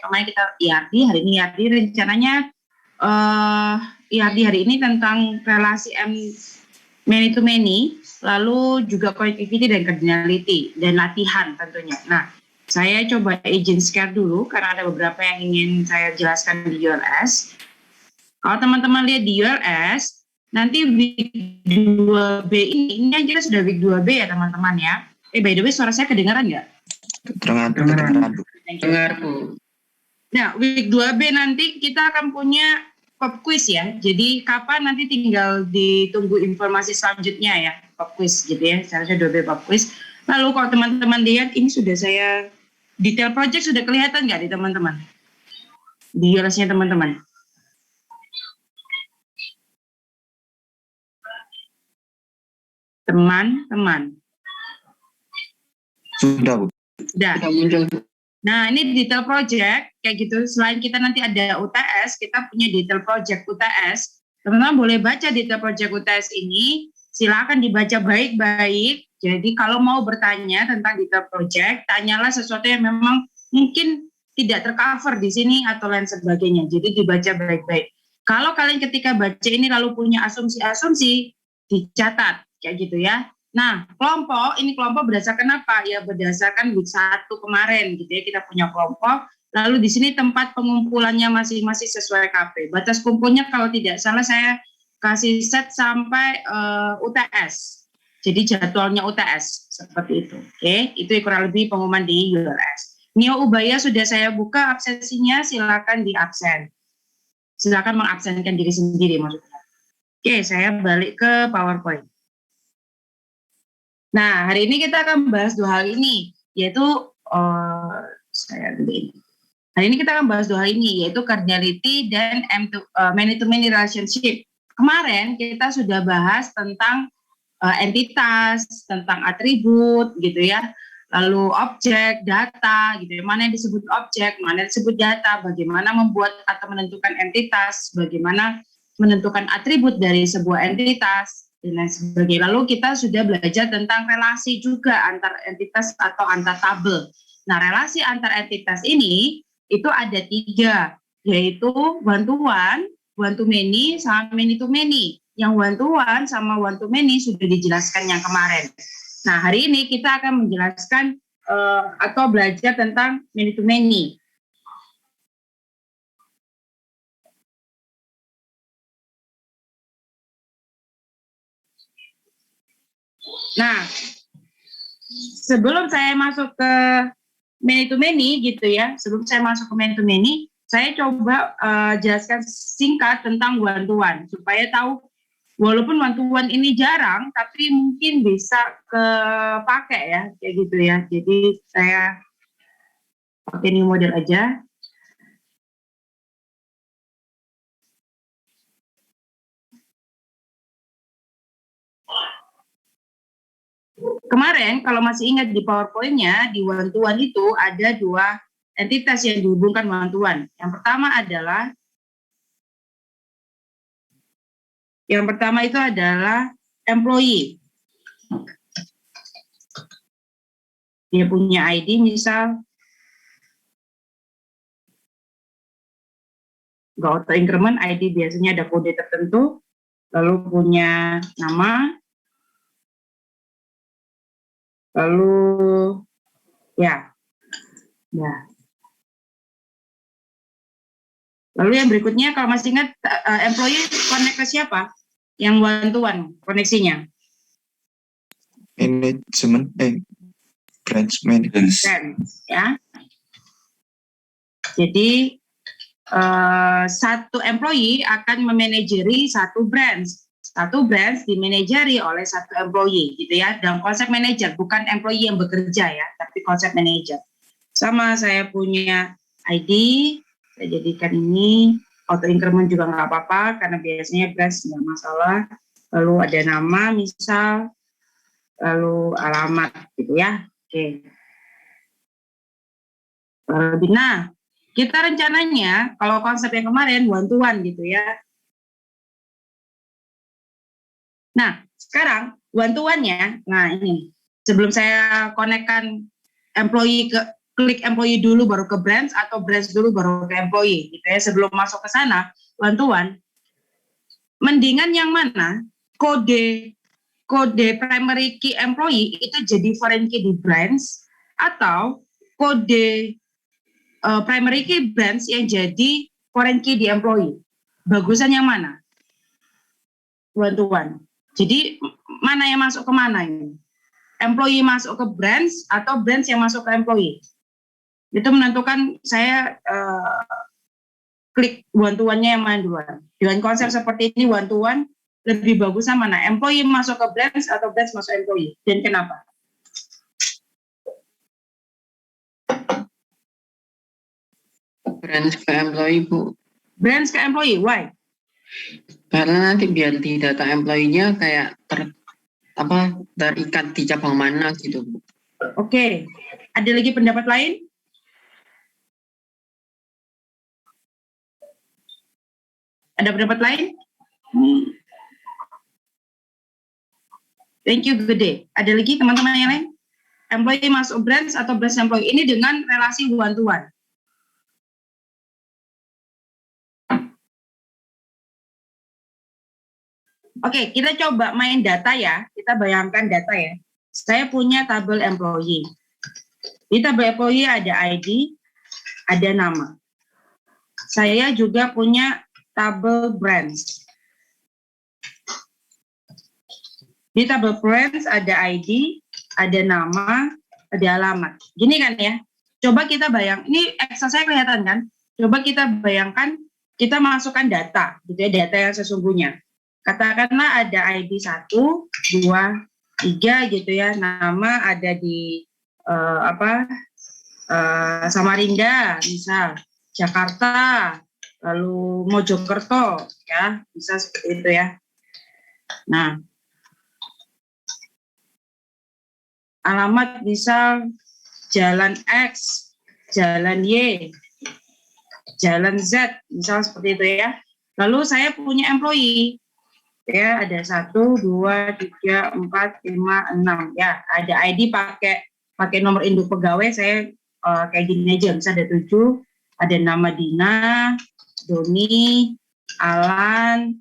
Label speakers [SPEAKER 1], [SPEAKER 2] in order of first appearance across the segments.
[SPEAKER 1] kemarin kita ERD, hari ini ERD rencananya ERD hari ini tentang relasi many to many, lalu juga connectivity dan cardinality, dan latihan tentunya. Nah, saya coba izin share dulu karena ada beberapa yang ingin saya jelaskan di ULS. Kalau teman-teman lihat di ULS, nanti week 2B ini aja sudah week 2B ya teman-teman ya. By the way, suara saya kedengaran nggak?
[SPEAKER 2] Kedengaran.
[SPEAKER 3] Dengar, Bu.
[SPEAKER 1] Nah, week 2B nanti kita akan punya pop quiz ya. Jadi kapan nanti tinggal ditunggu informasi selanjutnya ya, pop quiz gitu ya. Seharusnya 2B pop quiz. Lalu kalau teman-teman lihat ini sudah saya detail project sudah kelihatan nggak di teman-teman? Di ULS-nya teman-teman. Teman-teman.
[SPEAKER 2] Sudah, Bu.
[SPEAKER 1] Sudah.
[SPEAKER 3] Sudah muncul.
[SPEAKER 1] Nah, ini detail project, kayak gitu. Selain kita nanti ada UTS, kita punya detail project UTS. Teman-teman boleh baca detail project UTS ini, silakan dibaca baik-baik. Jadi kalau mau bertanya tentang detail project, tanyalah sesuatu yang memang mungkin tidak tercover di sini atau lain sebagainya. Jadi dibaca baik-baik. Kalau kalian ketika baca ini lalu punya asumsi-asumsi, dicatat, kayak gitu ya. Nah, kelompok berdasarkan apa? Ya berdasarkan week 1 kemarin gitu ya, kita punya kelompok. Lalu di sini tempat pengumpulannya masing-masing sesuai KP. Batas kumpulnya kalau tidak salah saya kasih set sampai UTS. Jadi jadwalnya UTS seperti itu. Oke, itu kurang lebih pengumuman di ULS. Nio Ubaya sudah saya buka absensinya, silakan diabsen. Silakan mengabsenkan diri sendiri maksudnya. Oke, saya balik ke PowerPoint. Nah, hari ini kita akan bahas 2 hal ini, yaitu hari ini kita akan bahas 2 hal ini, yaitu cardinality dan many-to-many relationship. Kemarin kita sudah bahas tentang entitas, tentang atribut, gitu ya, lalu objek, data, gitu ya, mana yang disebut objek, mana yang disebut data, bagaimana membuat atau menentukan entitas, bagaimana menentukan atribut dari sebuah entitas, dan lain sebagainya. Lalu kita sudah belajar tentang relasi juga antar entitas atau antar tabel. Nah, relasi antar entitas ini itu ada 3, yaitu one to one to many, sama many to many. Yang one to one sama one to many sudah dijelaskan yang kemarin. Nah, hari ini kita akan menjelaskan atau belajar tentang many to many. Nah, sebelum saya masuk ke many to many gitu ya, saya coba jelaskan singkat tentang one to one supaya tahu walaupun one to one ini jarang tapi mungkin bisa kepake ya kayak gitu ya. Jadi saya pakai new model aja. Kemarin kalau masih ingat di PowerPoint-nya di one to one itu ada 2 entitas yang dihubungkan one to one. Yang pertama itu adalah employee. Dia punya ID misal nggak auto increment, ID biasanya ada kode tertentu, lalu punya nama, lalu ya. Lalu yang berikutnya kalau masih ingat employee connect ke siapa? Yang one to one koneksinya?
[SPEAKER 2] Manajemen, branch managers.
[SPEAKER 1] Ya. Jadi satu employee akan memanajeri satu branch dimanajeri oleh satu employee gitu ya. Dan konsep manajer bukan employee yang bekerja ya, tapi konsep manajer. Sama saya punya ID, saya jadikan ini auto increment juga nggak apa-apa karena biasanya branch nggak masalah. Lalu ada nama misal, lalu alamat gitu ya. Oke. Nah, kita rencananya kalau konsep yang kemarin one to one gitu ya. Nah, sekarang one to one-nya, nah ini sebelum saya konekkan employee ke klik employee dulu baru ke branch atau branch dulu baru ke employee gitu ya. Sebelum masuk ke sana, teman-teman, mendingan yang mana? Kode primary key employee itu jadi foreign key di branch atau kode primary key branch yang jadi foreign key di employee. Bagusan yang mana? Teman-teman. Jadi mana yang masuk ke mana ini? Employee masuk ke branch atau branch yang masuk ke employee? Itu menentukan saya klik one-to-one-nya yang mana duluan. Dengan konsep seperti ini one-to-one, lebih bagusnya mana? Employee masuk ke branch atau branch masuk employee? Dan kenapa?
[SPEAKER 3] Branch ke employee, Bu.
[SPEAKER 1] Branch ke employee, why?
[SPEAKER 3] Karena nanti biar di data employee-nya kayak terikat di cabang mana gitu, Bu.
[SPEAKER 1] Oke. Ada lagi pendapat lain? Ada pendapat lain? Thank you, Gede. Ada lagi teman-teman yang lain? Employee masuk branch atau branch employee? Ini dengan relasi one-to-one. Oke, kita coba main data ya. Kita bayangkan data ya. Saya punya tabel employee. Di tabel employee ada ID, ada nama. Saya juga punya tabel branch. Di tabel branch ada ID, ada nama, ada alamat. Gini kan ya. Coba kita bayang, ini Excel saya kelihatan kan? Coba kita bayangkan, kita masukkan data, gitu ya, data yang sesungguhnya. Katakanlah ada ID 1, 2, 3 gitu ya. Nama ada di Samarinda, misal Jakarta, lalu Mojokerto, ya, bisa seperti itu ya. Nah, alamat misal Jalan X, Jalan Y, Jalan Z, misal seperti itu ya. Lalu saya punya employee, ya ada 1, 2, 3, 4, 5, 6, ya ada ID pakai nomor induk pegawai saya kayak gini aja, misalnya ada 7, ada nama Dina, Doni, Alan,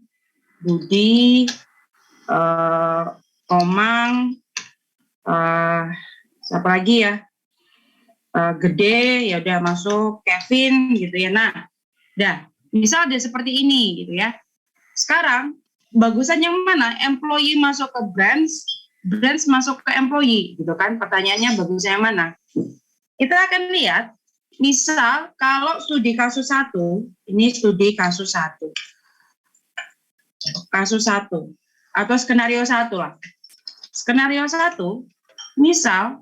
[SPEAKER 1] Budi, Komang, siapa lagi ya, Gede, ya udah masuk, Kevin gitu ya. Nah, dah misal ada seperti ini gitu ya. Sekarang bagusan yang mana? Employee masuk ke branch, branch masuk ke employee gitu kan. Pertanyaannya bagusnya yang mana? Kita akan lihat, misal kalau studi kasus 1, ini studi kasus 1. Kasus 1 atau skenario 1 lah. Skenario 1, misal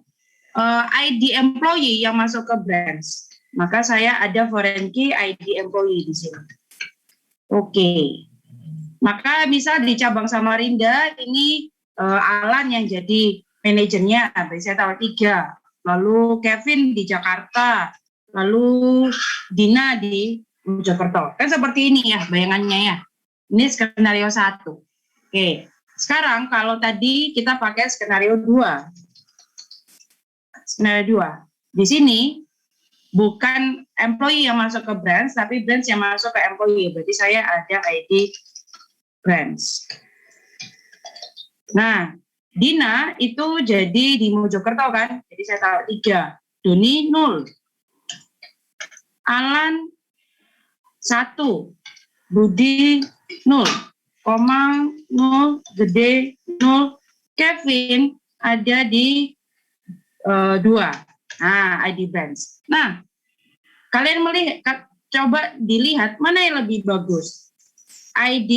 [SPEAKER 1] ID employee yang masuk ke branch. Maka saya ada foreign key ID employee di sini. Oke. Maka bisa di cabang Samarinda ini Alan yang jadi manajernya, saya tahu 3. Lalu Kevin di Jakarta, lalu Dina di Mojokerto. Kan seperti ini ya bayangannya ya. Ini skenario 1. Oke. Sekarang kalau tadi kita pakai skenario 2. Skenario 2. Di sini bukan employee yang masuk ke branch, tapi branch yang masuk ke employee. Berarti saya ada ID branch. Nah, Dina itu jadi di Mojokerto kan, jadi saya taruh 3. Doni 0. Alan 1. Budi 0. Komang 0. Gede 0. Kevin ada di 2. Nah, ID branch. Nah, kalian melihat, coba dilihat mana yang lebih bagus. ID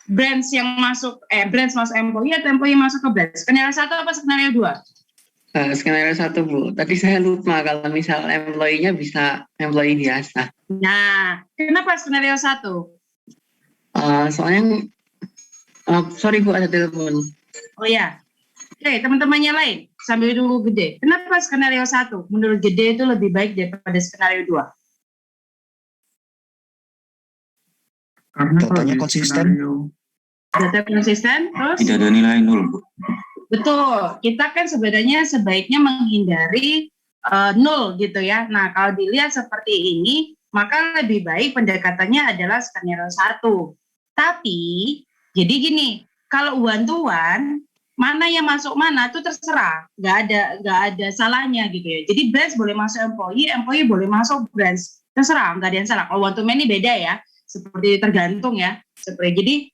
[SPEAKER 1] branch yang masuk, branch masuk employee atau employee masuk ke branch? Skenario 1 apa skenario 2?
[SPEAKER 3] Skenario 1, Bu. Tadi saya lupa kalau misal employee-nya bisa employee biasa.
[SPEAKER 1] Nah, kenapa skenario 1?
[SPEAKER 3] Soalnya, sorry Bu, ada telepon.
[SPEAKER 1] Oh ya. Oke, teman-temannya lain. Sambil dulu Gede. Kenapa skenario 1? Menurut Gede itu lebih baik daripada skenario 2?
[SPEAKER 4] Karena
[SPEAKER 2] Datanya
[SPEAKER 4] kalau di
[SPEAKER 2] konsisten.
[SPEAKER 1] Data konsisten, terus?
[SPEAKER 4] tidak ada nilai nol, Bu.
[SPEAKER 1] Betul. Kita kan sebenarnya sebaiknya menghindari nol gitu ya. Nah, kalau dilihat seperti ini, maka lebih baik pendekatannya adalah skenario 1. Tapi, jadi gini, kalau one to one, mana yang masuk mana itu terserah, nggak ada salahnya gitu ya. Jadi branch boleh masuk employee boleh masuk branch, terserah, nggak ada yang salah. Kalau one to many beda ya, seperti tergantung ya. Jadi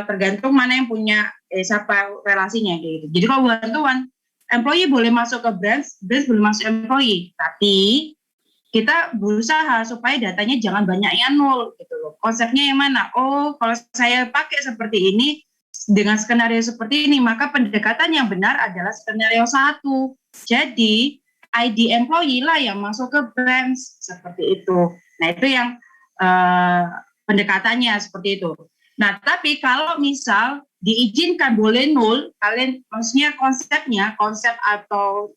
[SPEAKER 1] tergantung mana yang punya siapa relasinya gitu. Jadi kalau one to one, employee boleh masuk ke branch boleh masuk employee, tapi kita berusaha supaya datanya jangan banyak yang nol gitu loh. Konsepnya yang mana? Oh, kalau saya pakai seperti ini dengan skenario seperti ini, maka pendekatan yang benar adalah skenario 1. Jadi ID employee lah yang masuk ke branch seperti itu. Nah, itu yang pendekatannya seperti itu. Nah, tapi kalau misal diizinkan boleh nol, kalian maksudnya konsep atau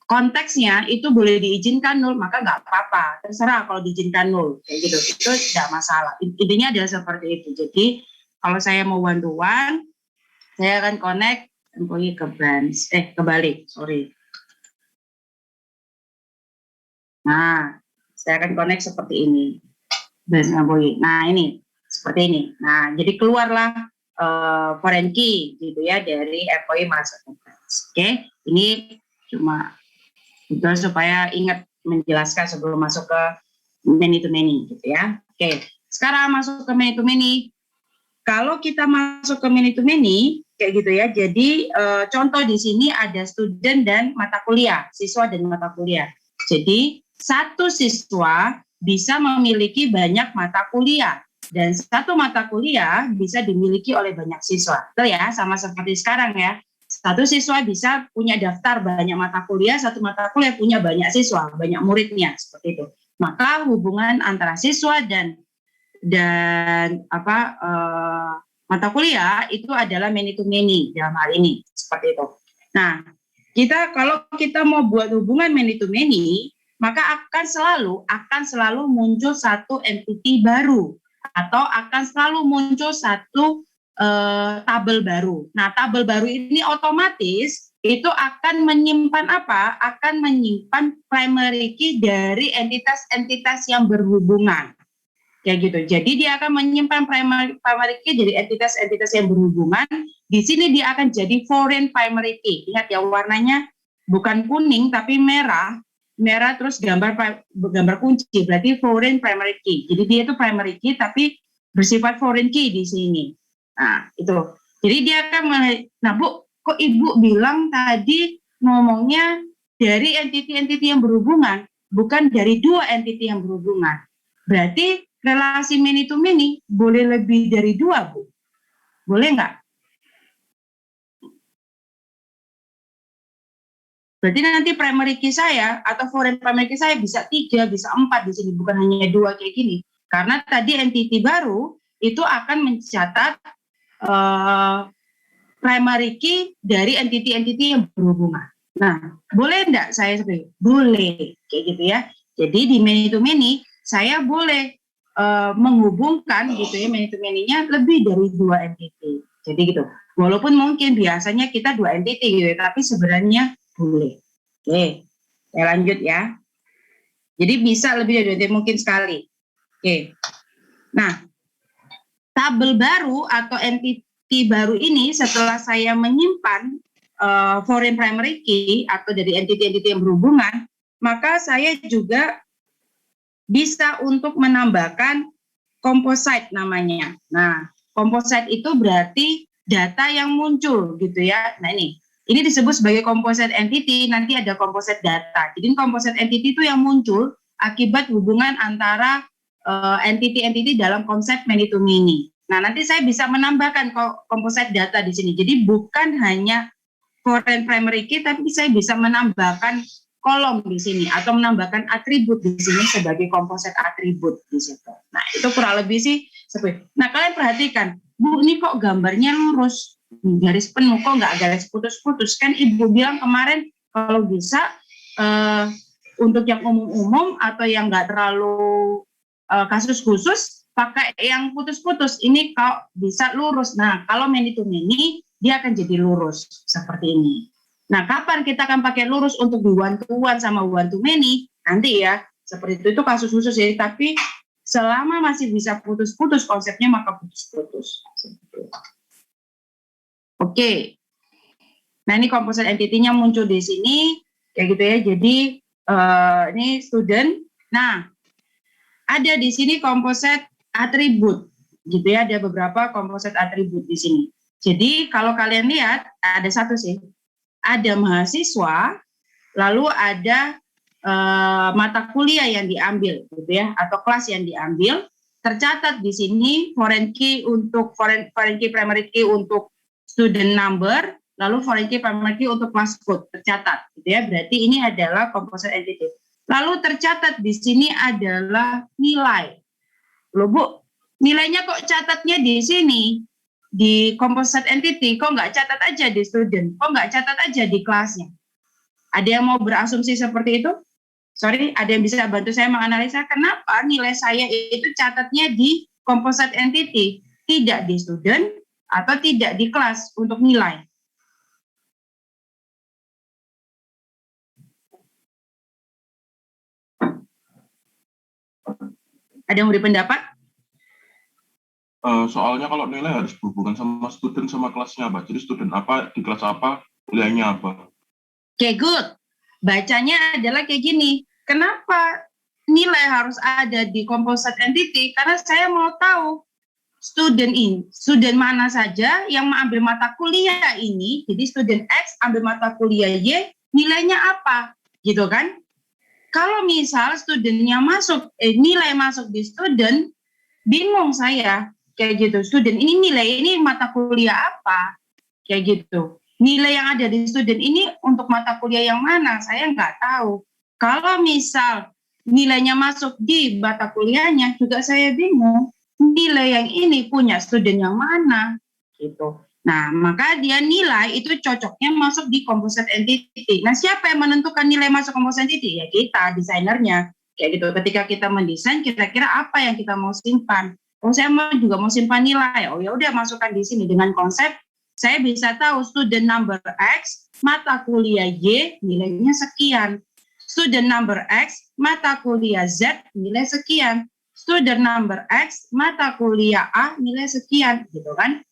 [SPEAKER 1] konteksnya itu boleh diizinkan nol, maka nggak apa-apa, terserah kalau diizinkan nol, kayak gitu, itu tidak masalah. Intinya adalah seperti itu. Jadi kalau saya mau one to one, saya akan connect employee ke branch, kebalik, sorry. Nah, saya akan connect seperti ini, branch employee. Nah, ini seperti ini. Nah, jadi keluarlah foreign key gitu ya dari employee masuk ke branch. Oke, ini cuma itu supaya ingat menjelaskan sebelum masuk ke many to many gitu ya. Oke, sekarang masuk ke many to many. Kalau kita masuk ke many to many kayak gitu ya. Jadi contoh di sini ada student dan mata kuliah, siswa dan mata kuliah. Jadi satu siswa bisa memiliki banyak mata kuliah dan satu mata kuliah bisa dimiliki oleh banyak siswa. Betul ya, sama seperti sekarang ya. Satu siswa bisa punya daftar banyak mata kuliah, satu mata kuliah punya banyak siswa, banyak muridnya, seperti itu. Maka hubungan antara siswa dan mata kuliah itu adalah many to many dalam hal ini, seperti itu. Nah, kalau kita mau buat hubungan many to many, maka akan selalu muncul satu entity baru atau akan selalu muncul satu tabel baru. Nah, tabel baru ini otomatis itu akan menyimpan apa? Akan menyimpan primary key dari entitas-entitas yang berhubungan. Kayak gitu. Jadi dia akan menyimpan primary key dari entitas-entitas yang berhubungan. Di sini dia akan jadi foreign primary key. Ingat ya, warnanya bukan kuning tapi merah terus gambar kunci, berarti foreign primary key. Jadi dia itu primary key tapi bersifat foreign key di sini. Nah, itu. Jadi dia akan nah Bu, kok Ibu bilang tadi ngomongnya dari entity-entity yang berhubungan, bukan dari dua entity yang berhubungan. Berarti relasi many to many boleh lebih dari dua, Bu? Boleh nggak? Berarti nanti primary key saya atau foreign primary key saya bisa 3, bisa 4 di sini, bukan hanya 2 kayak gini. Karena tadi entity baru itu akan mencatat primary key dari entity-entity yang berhubungan. Nah, boleh enggak saya seperti boleh kayak gitu ya. Jadi di many to many saya boleh menghubungkan gitu ya, many to many-nya lebih dari 2 entity. Jadi gitu. Walaupun mungkin biasanya kita 2 entity gitu, tapi sebenarnya boleh. Oke, saya lanjut ya. Jadi bisa lebih dari 2 entity mungkin sekali. Oke. Nah, tabel baru atau entity baru ini setelah saya menyimpan foreign primary key atau dari entity-entity yang berhubungan, maka saya juga bisa untuk menambahkan composite namanya. Nah, composite itu berarti data yang muncul gitu ya. Nah, ini disebut sebagai composite entity, nanti ada composite data. Jadi composite entity itu yang muncul akibat hubungan antara entity-entity dalam konsep many to many. Nah, nanti saya bisa menambahkan composite data di sini. Jadi bukan hanya foreign primary key, tapi saya bisa menambahkan kolom di sini atau menambahkan atribut di sini sebagai composite atribut di situ. Nah, itu kurang lebih sih seperti. Nah, kalian perhatikan, Bu, ini kok gambarnya lurus, garis penuh, kok nggak garis putus-putus? Kan Ibu bilang kemarin kalau bisa untuk yang umum-umum atau yang nggak terlalu kasus khusus pakai yang putus-putus. Ini kok bisa lurus. Nah, kalau many to many dia akan jadi lurus seperti ini. Nah, kapan kita akan pakai lurus untuk di one to one sama one to many? Nanti ya, seperti itu kasus khusus ya. Tapi selama masih bisa putus-putus konsepnya, maka putus-putus. Oke. Nah, ini composite entity-nya muncul di sini, kayak gitu ya. Jadi ini student. Nah, ada di sini composite atribut, gitu ya. Ada beberapa composite atribut di sini. Jadi kalau kalian lihat, ada satu sih. Ada mahasiswa, lalu ada mata kuliah yang diambil, gitu ya, atau kelas yang diambil. Tercatat di sini foreign key untuk foreign key primary key untuk student number, lalu foreign key primary key untuk class code tercatat, gitu ya. Berarti ini adalah composite entity. Lalu tercatat di sini adalah nilai. Loh Bu, nilainya kok catatnya di sini? Di composite entity, kok nggak catat aja di student? Kok nggak catat aja di kelasnya? Ada yang mau berasumsi seperti itu? Sorry, ada yang bisa bantu saya menganalisa kenapa nilai saya itu catatnya di composite entity, tidak di student atau tidak di kelas untuk nilai? Ada yang beri pendapat?
[SPEAKER 5] Soalnya kalau nilai harus berhubungan sama student sama kelasnya apa. Jadi student apa di kelas apa, nilainya apa.
[SPEAKER 1] Oke, good. Bacanya adalah kayak gini. Kenapa nilai harus ada di composite entity? Karena saya mau tahu student mana saja yang mengambil mata kuliah ini. Jadi student X ambil mata kuliah Y, nilainya apa? Gitu kan? Kalau misal studentnya masuk, nilai masuk di student, bingung saya. Kayak gitu, student ini nilai ini mata kuliah apa? Kayak gitu. Nilai yang ada di student ini untuk mata kuliah yang mana? Saya nggak tahu. Kalau misal nilainya masuk di mata kuliahnya, juga saya bingung. Nilai yang ini punya student yang mana? Gitu. Nah, maka dia nilai itu cocoknya masuk di composite entity. Nah, siapa yang menentukan nilai masuk composite entity? Ya kita, desainernya. Kayak gitu. Ketika kita mendesain, kira-kira apa yang kita mau simpan? Oh, saya juga mau simpan nilai. Oh, ya udah masukkan di sini dengan konsep saya bisa tahu student number X, mata kuliah Y, nilainya sekian. Student number X, mata kuliah Z, nilai sekian. Student number X, mata kuliah A, nilai sekian, gitu kan?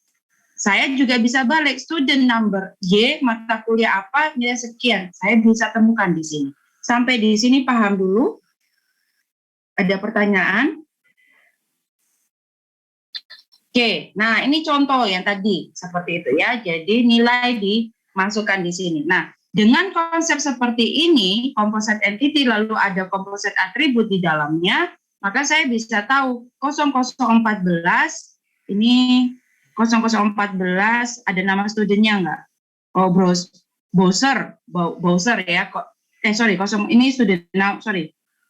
[SPEAKER 1] Saya juga bisa balik student number Y, mata kuliah apa, nilai sekian. Saya bisa temukan di sini. Sampai di sini paham dulu? Ada pertanyaan? Oke, nah ini contoh yang tadi seperti itu ya. Jadi nilai dimasukkan di sini. Nah, dengan konsep seperti ini, composite entity lalu ada composite atribut di dalamnya, maka saya bisa tahu 0014 ini 0014 ada nama studentnya enggak? Oh, browser ya. Ini student.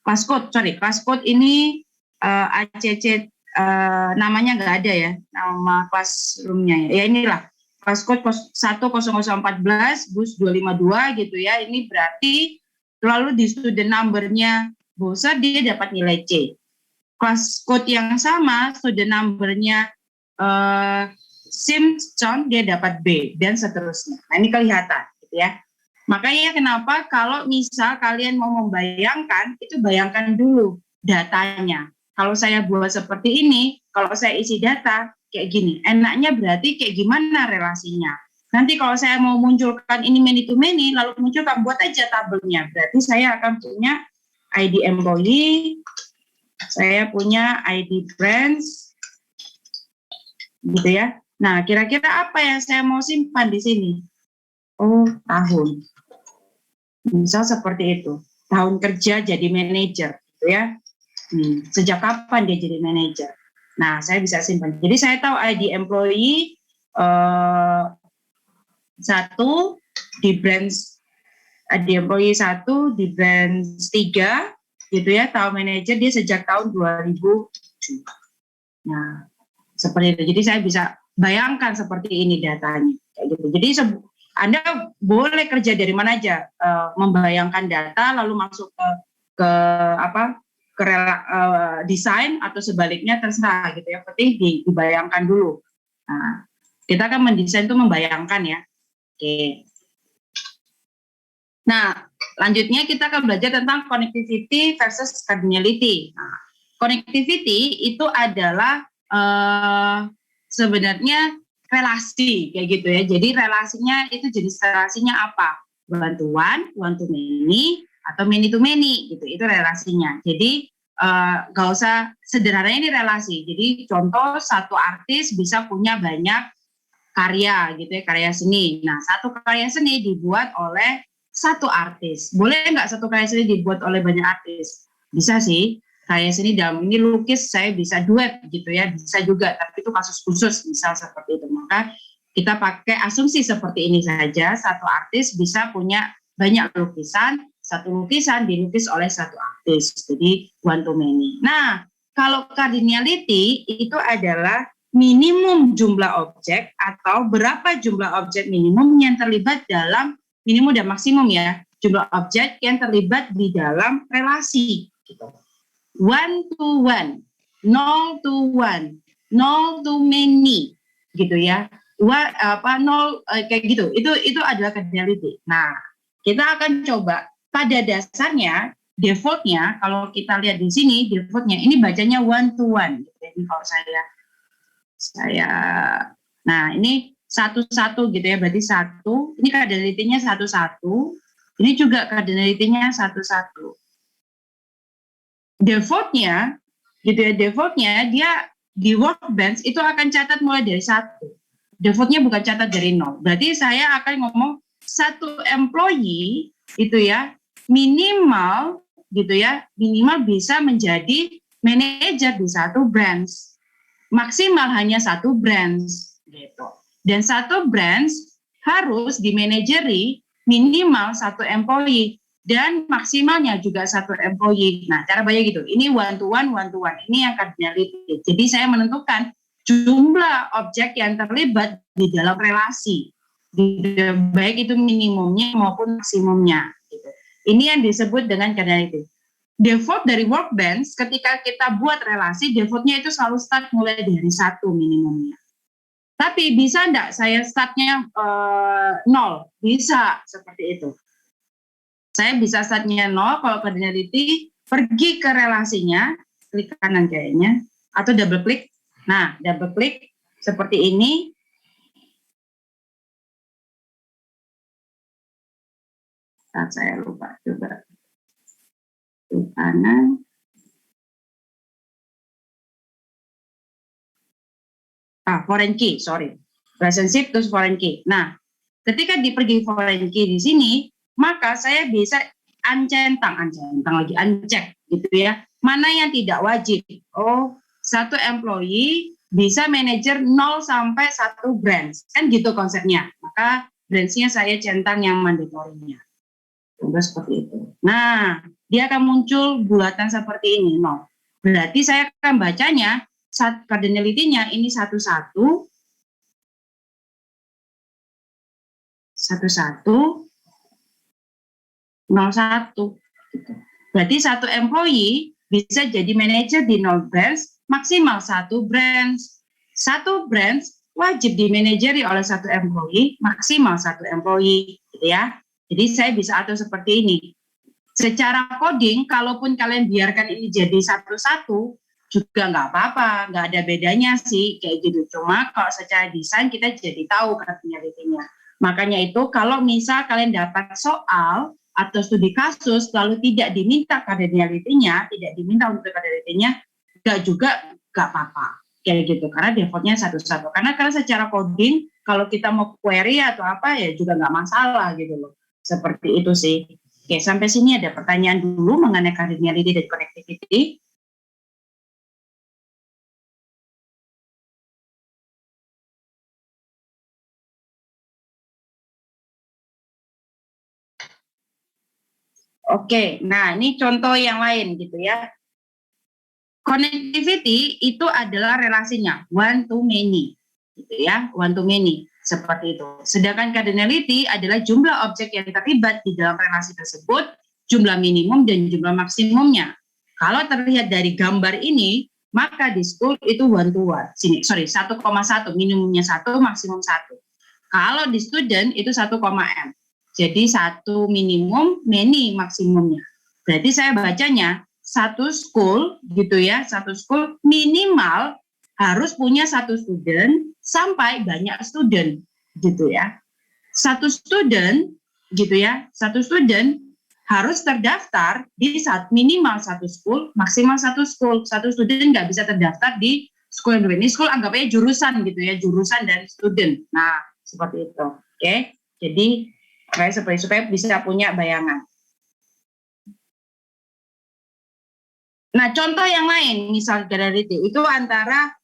[SPEAKER 1] Class code ini ACC. Namanya nggak ada ya, nama classroom-nya ya. Ya inilah, class code 10014 bus 252 gitu ya. Ini berarti lalu di student number-nya browser dia dapat nilai C. Class code yang sama, student number-nya Simpson dia dapat B dan seterusnya. Nah, ini kelihatan gitu ya. Makanya kenapa kalau misal kalian mau membayangkan, itu bayangkan dulu datanya. Kalau saya buat seperti ini, kalau saya isi data kayak gini, enaknya berarti kayak gimana relasinya. Nanti kalau saya mau munculkan ini many to many, lalu munculkan, buat aja tabelnya. Berarti saya akan punya ID employee, saya punya ID branch, gitu ya. Nah, kira-kira apa yang saya mau simpan di sini? Oh, tahun. Misal seperti itu. Tahun kerja jadi manajer, gitu ya. Sejak kapan dia jadi manajer? Nah, saya bisa simpan. Jadi saya tahu ID employee 1 di branch, ID employee 1 di branch 3, gitu ya. Tahu manajer dia sejak tahun 2007. Nah, seperti itu. Jadi saya bisa bayangkan seperti ini datanya. Kayak gitu. Jadi Anda boleh kerja dari mana aja, membayangkan data lalu masuk ke desain atau sebaliknya terserah gitu ya. Penting dibayangkan dulu. Nah, kita kan mendesain itu membayangkan ya. Oke. Nah, lanjutnya kita akan belajar tentang connectivity versus cardinality. Nah, connectivity itu adalah sebenarnya relasi kayak gitu ya. Jadi relasinya itu jenis relasinya apa? One to one to many, atau many to many gitu. Itu relasinya. Jadi gak usah sederhananya ini relasi. Jadi contoh satu artis bisa punya banyak karya gitu ya, karya seni. Nah, satu karya seni dibuat oleh satu artis. Boleh nggak satu karya seni dibuat oleh banyak artis? Bisa sih. Karya seni dalam ini lukis saya bisa duet gitu ya, bisa juga. Tapi itu kasus khusus misal seperti itu. Maka kita pakai asumsi seperti ini saja. Satu artis bisa punya banyak lukisan, satu lukisan dilukis oleh satu artis. Jadi one to many. Nah, kalau cardinality itu adalah minimum jumlah objek atau berapa jumlah objek minimum yang terlibat dalam minimum dan maksimum ya, jumlah objek yang terlibat di dalam relasi gitu. One to one, nol to one, nol to many gitu ya. Nol kayak gitu. Itu adalah cardinality. Nah, kita akan coba pada dasarnya defaultnya kalau kita lihat di sini defaultnya ini bacanya one to one. Jadi kalau saya nah ini satu-satu gitu ya, berarti satu, ini cardinality-nya satu-satu, ini juga cardinality-nya satu-satu. Defaultnya gitu ya, defaultnya dia di workbench itu akan catat mulai dari satu. Defaultnya bukan catat dari nol. Berarti saya akan ngomong satu employee itu ya minimal gitu ya, minimal bisa menjadi manajer di satu branch. Maksimal hanya satu branch gitu. Dan satu branch harus dimanajeri minimal satu employee dan maksimalnya juga satu employee. Nah, cara bayar gitu. Ini one to one. Ini yang cardinality. Jadi saya menentukan jumlah objek yang terlibat di dalam relasi, baik itu minimumnya maupun maksimumnya. Gitu. Ini yang disebut dengan cardinality. Default dari workbench ketika kita buat relasi, defaultnya itu selalu start mulai dari satu minimumnya. Tapi bisa enggak saya startnya nol? Bisa seperti itu. Saya bisa startnya nol kalau cardinality, pergi ke relasinya, klik kanan kayaknya, atau double klik. Nah, double klik seperti ini. Saya lupa coba. Klik kanan. Foreign key, sorry. Relationship terus foreign key. Nah, ketika pergi foreign key di sini, maka saya bisa uncek gitu ya. Mana yang tidak wajib? Oh, satu employee bisa manajer 0 sampai 1 branch. Kan gitu konsepnya. Maka branch-nya saya centang yang mandatorinya. Coba seperti itu. Nah, dia akan muncul bulatan seperti ini, 0. Berarti saya akan bacanya cardinality-nya ini 1-1 0-1 gitu. Berarti satu employee bisa jadi manajer di 0 branch, maksimal 1 branch. 1 branch wajib dimanajeri oleh 1 employee, maksimal 1 employee gitu ya. Jadi saya bisa atur seperti ini. Secara coding, kalaupun kalian biarkan ini jadi 1-1 juga nggak apa-apa, nggak ada bedanya sih kayak gitu. Cuma kalau secara desain kita jadi tahu cardinality-nya. Makanya itu kalau misal kalian dapat soal atau studi kasus lalu tidak diminta cardinality-nya, tidak diminta untuk cardinality-nya, nggak apa-apa kayak gitu. Karena defaultnya 1-1. Karena secara coding kalau kita mau query atau apa ya juga nggak masalah gitu loh. Seperti itu sih. Oke, sampai sini ada pertanyaan dulu mengenai cardinality dan connectivity. Oke, nah ini contoh yang lain gitu ya. Connectivity itu adalah relasinya one to many, gitu ya, one to many seperti itu. Sedangkan cardinality adalah jumlah objek yang terlibat di dalam relasi tersebut, jumlah minimum dan jumlah maksimumnya. Kalau terlihat dari gambar ini, maka di school itu one to one. Sini, sorry, 1,1 minimumnya 1, maksimum 1. Kalau di student itu 1,m. Jadi satu minimum, many maksimumnya. Berarti saya bacanya satu school gitu ya, satu school minimal harus punya satu student sampai banyak student gitu ya. Satu student gitu ya, satu student harus terdaftar di minimal satu school, maksimal satu school. Satu student nggak bisa terdaftar di school yang berbeda. Ini school anggapnya jurusan gitu ya, jurusan dan student. Nah, seperti itu. Oke, jadi supaya bisa punya bayangan. Nah, contoh yang lain, misal generality itu antara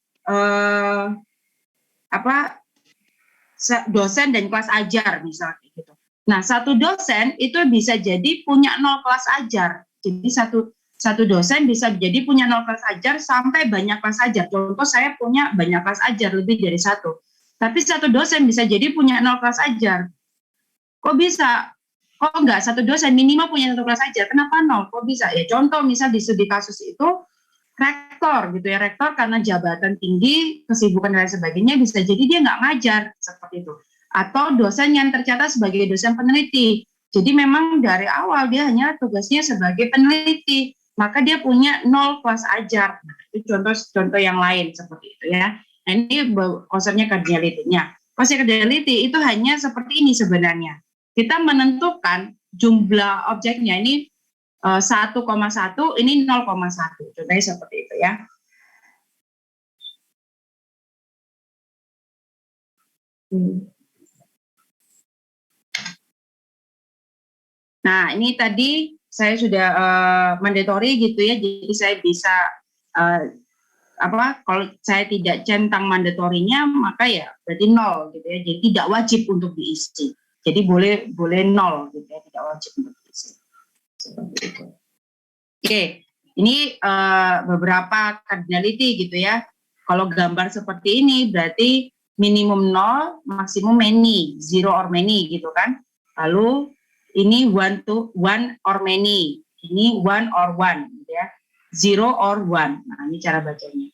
[SPEAKER 1] dosen dan kelas ajar misalnya gitu. Nah, satu dosen itu bisa jadi punya 0 kelas ajar. Jadi satu dosen bisa jadi punya 0 kelas ajar sampai banyak kelas ajar. Contoh saya punya banyak kelas ajar lebih dari satu. Tapi satu dosen bisa jadi punya 0 kelas ajar. Kok bisa? Kok enggak? Satu dosen minimal punya 1 kelas ajar. Kenapa 0? Kok bisa? Ya contoh misal di studi kasus itu rektor gitu ya, rektor karena jabatan tinggi, kesibukan dan sebagainya bisa jadi dia nggak ngajar seperti itu. Atau dosen yang tercatat sebagai dosen peneliti. Jadi memang dari awal dia hanya tugasnya sebagai peneliti, maka dia punya 0 kelas ajar. Nah, itu contoh yang lain seperti itu ya. Nah, ini konsepnya cardinality-nya. Konsep cardinality itu hanya seperti ini sebenarnya. Kita menentukan jumlah objeknya ini 1,1, ini 0,1. Contohnya seperti itu ya. Nah, ini tadi saya sudah mandatory gitu ya, jadi saya bisa kalau saya tidak centang mandatorinya maka ya berarti 0 gitu ya, jadi tidak wajib untuk diisi. Jadi boleh 0 gitu ya, tidak wajib untuk diisi. Seperti itu. Oke, ini beberapa cardinality gitu ya. Kalau gambar seperti ini berarti minimum 0, maksimum many, 0 or many gitu kan. Lalu ini one or many, ini one or one gitu ya. 0 or 1. Nah, ini cara bacanya.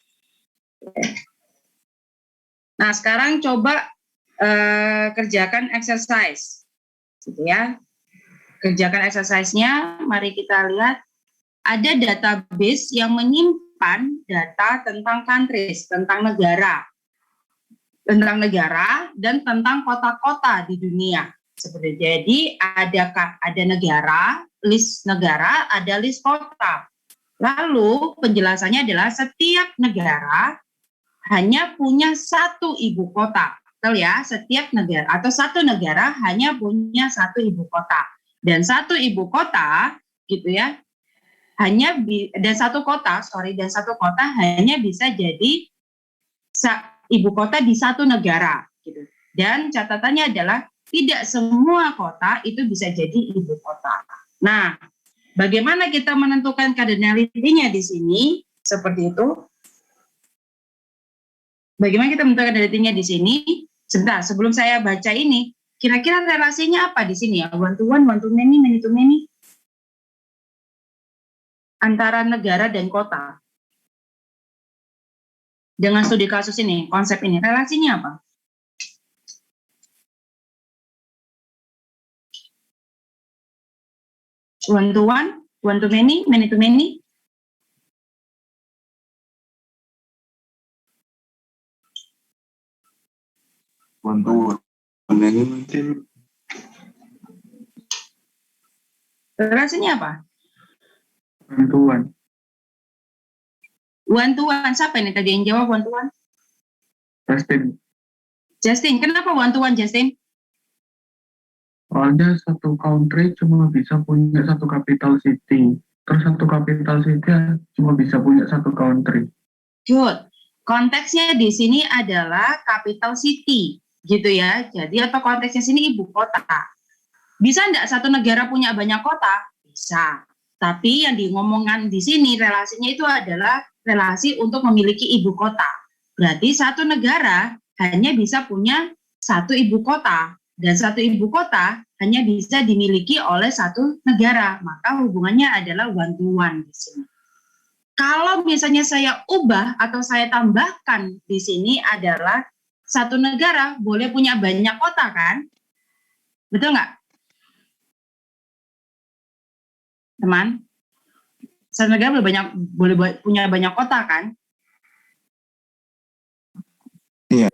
[SPEAKER 1] Nah, sekarang coba kerjakan exercise gitu ya. Kerjakan exercise-nya, mari kita lihat. Ada database yang menyimpan data tentang countries, tentang negara dan tentang kota-kota di dunia. Seperti jadi ada negara, list negara, ada list kota. Lalu penjelasannya adalah setiap negara hanya punya satu ibu kota. Betul ya, setiap negara atau satu negara hanya punya satu ibu kota. Dan satu ibu kota gitu ya, dan satu kota hanya bisa jadi ibu kota di satu negara gitu. Dan catatannya adalah tidak semua kota itu bisa jadi ibu kota. Nah, bagaimana kita menentukan cardinality-nya di sini? Seperti itu. Bagaimana kita menentukan cardinality-nya di sini? Sebentar, sebelum saya baca ini, kira-kira relasinya apa di sini ya? One to one, one to many, many to many? Antara negara dan kota. Dengan studi kasus ini, konsep ini, relasinya apa? One to one, one to many, many to many?
[SPEAKER 5] One to one.
[SPEAKER 1] Relasinya apa?
[SPEAKER 4] Bantuan.
[SPEAKER 1] One to one, siapa ini tadi yang jawab one to one? Justin, kenapa one to one, Justin?
[SPEAKER 4] Soalnya satu country cuma bisa punya satu capital city. Terus satu capital city cuma bisa punya satu country.
[SPEAKER 1] Good. Konteksnya di sini adalah capital city, gitu ya. Jadi atau konteksnya sini ibu kota. Bisa enggak satu negara punya banyak kota? Bisa. Tapi yang ngomongkan di sini relasinya itu adalah relasi untuk memiliki ibu kota. Berarti satu negara hanya bisa punya satu ibu kota. Dan satu ibu kota hanya bisa dimiliki oleh satu negara. Maka hubungannya adalah one to one di sini. Kalau misalnya saya ubah atau saya tambahkan di sini adalah satu negara boleh punya banyak kota kan? Betul nggak? teman? Satu negara boleh punya banyak kota kan?
[SPEAKER 2] Iya.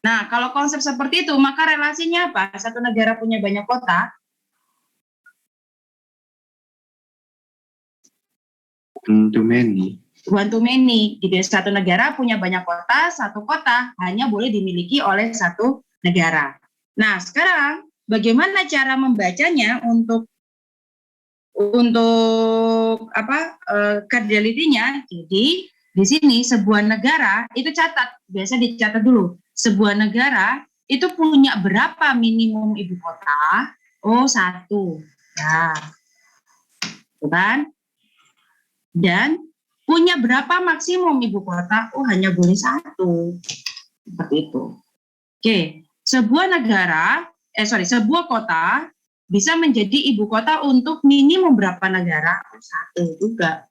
[SPEAKER 1] Nah, kalau konsep seperti itu, maka relasinya apa? Satu negara punya banyak kota,
[SPEAKER 2] Too many.
[SPEAKER 1] one to many. Gitu. Satu negara punya banyak kota, satu kota hanya boleh dimiliki oleh satu negara. Nah, sekarang bagaimana cara membacanya untuk cardinality-nya? Jadi di sini sebuah negara itu biasa dicatat dulu. Sebuah negara itu punya berapa minimum ibu kota? Oh, 1. Ya, kan? Dan punya berapa maksimum ibu kota? Oh, hanya boleh 1. Seperti itu. Oke, sebuah kota bisa menjadi ibu kota untuk minimum berapa negara? Oh, 1 juga.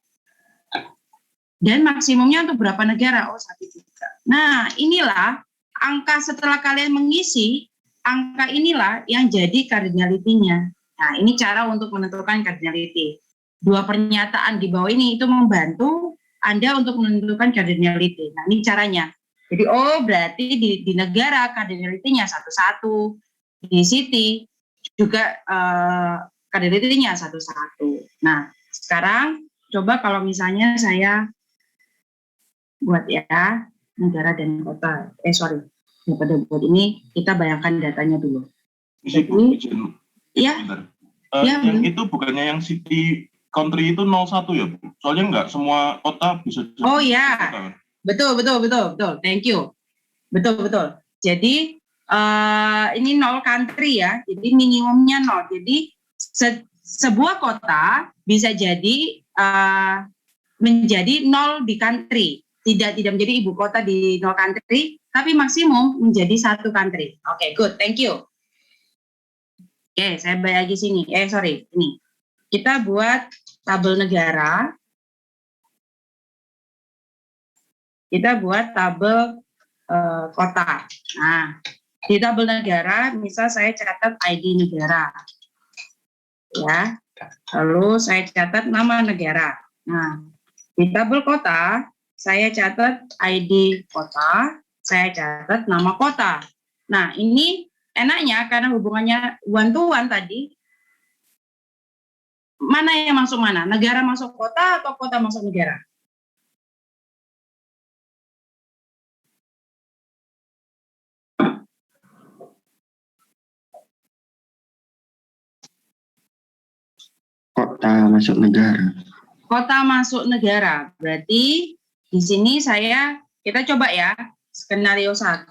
[SPEAKER 1] Dan maksimumnya untuk berapa negara? Oh, 1 juga. Nah, inilah angka setelah kalian mengisi, angka inilah yang jadi cardinality-nya. Nah, ini cara untuk menentukan cardinality. 2 pernyataan di bawah ini itu membantu Anda untuk menentukan cardinality. Nah, ini caranya. Jadi, berarti di negara cardinality-nya 1-1. Di city juga cardinality-nya 1-1. Nah, sekarang coba kalau misalnya saya buat ya negara dan kota. Daripada buat ini kita bayangkan datanya dulu.
[SPEAKER 5] Isi Bu, izin.
[SPEAKER 1] Iya.
[SPEAKER 5] Bentar.
[SPEAKER 1] Ya,
[SPEAKER 5] Yang itu bukannya yang city country itu 01 ya Bu? Soalnya nggak semua kota bisa jadi
[SPEAKER 1] Oh ya,
[SPEAKER 5] kota, kan?
[SPEAKER 1] betul. Thank you. Betul. Jadi ini 0 country ya. Jadi minimumnya 0. Jadi sebuah kota bisa jadi menjadi 0 di country. Tidak menjadi ibu kota di 0 country, tapi maksimum menjadi 1 country. Oke, good. Thank you. Oke, saya bayar lagi sini. Ini. Kita buat tabel negara. Kita buat tabel kota. Nah, di tabel negara, misal saya catat ID negara. Ya. Lalu saya catat nama negara. Nah, di tabel kota, saya catat ID kota, saya catat nama kota. Nah, ini enaknya karena hubungannya one to one tadi, mana yang masuk mana? Negara masuk kota atau kota masuk negara?
[SPEAKER 2] Kota masuk negara.
[SPEAKER 1] Kota masuk negara. Berarti di sini kita coba ya, skenario 1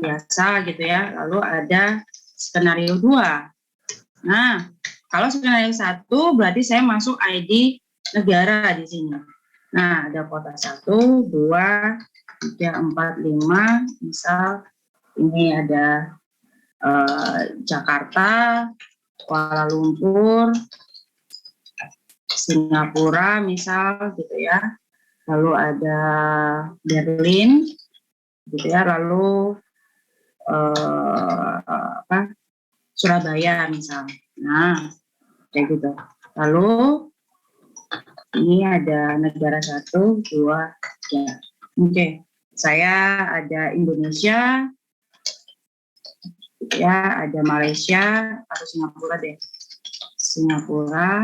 [SPEAKER 1] biasa gitu ya. Lalu ada skenario 2. Nah, kalau skenario 1 berarti saya masuk ID negara di sini. Nah, ada kota 1, 2, 3, 4, 5. Misal ini ada Jakarta, Kuala Lumpur, Singapura misal gitu ya. Lalu ada Berlin gitu ya. Lalu Surabaya misal. Nah, kayak gitu. Lalu ini ada negara 1, 2, 3. Oke. Saya ada Indonesia, ya, ada Malaysia atau Singapura deh. Singapura.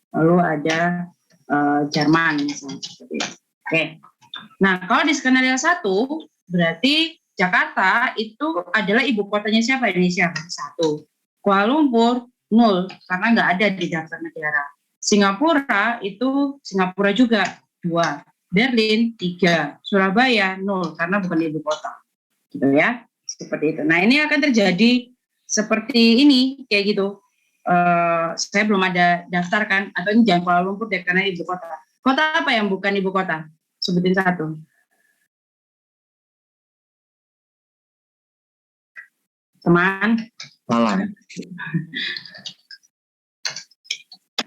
[SPEAKER 1] Lalu ada Jerman misalnya. Oke. Nah, kalau di skenario 1 berarti Jakarta itu adalah ibu kotanya siapa? Indonesia 1. Kuala Lumpur 0 karena nggak ada di daftar negara. Singapura juga 2. Berlin 3, Surabaya 0 karena bukan ibu kota, gitu ya, seperti itu. Nah, ini akan terjadi seperti ini, kayak gitu. Saya belum ada daftar kan, atau ini jangan Kuala Lumpur deh karena ibu kota. Kota apa yang bukan ibu kota? Sebutin 1. Teman.
[SPEAKER 2] Malang.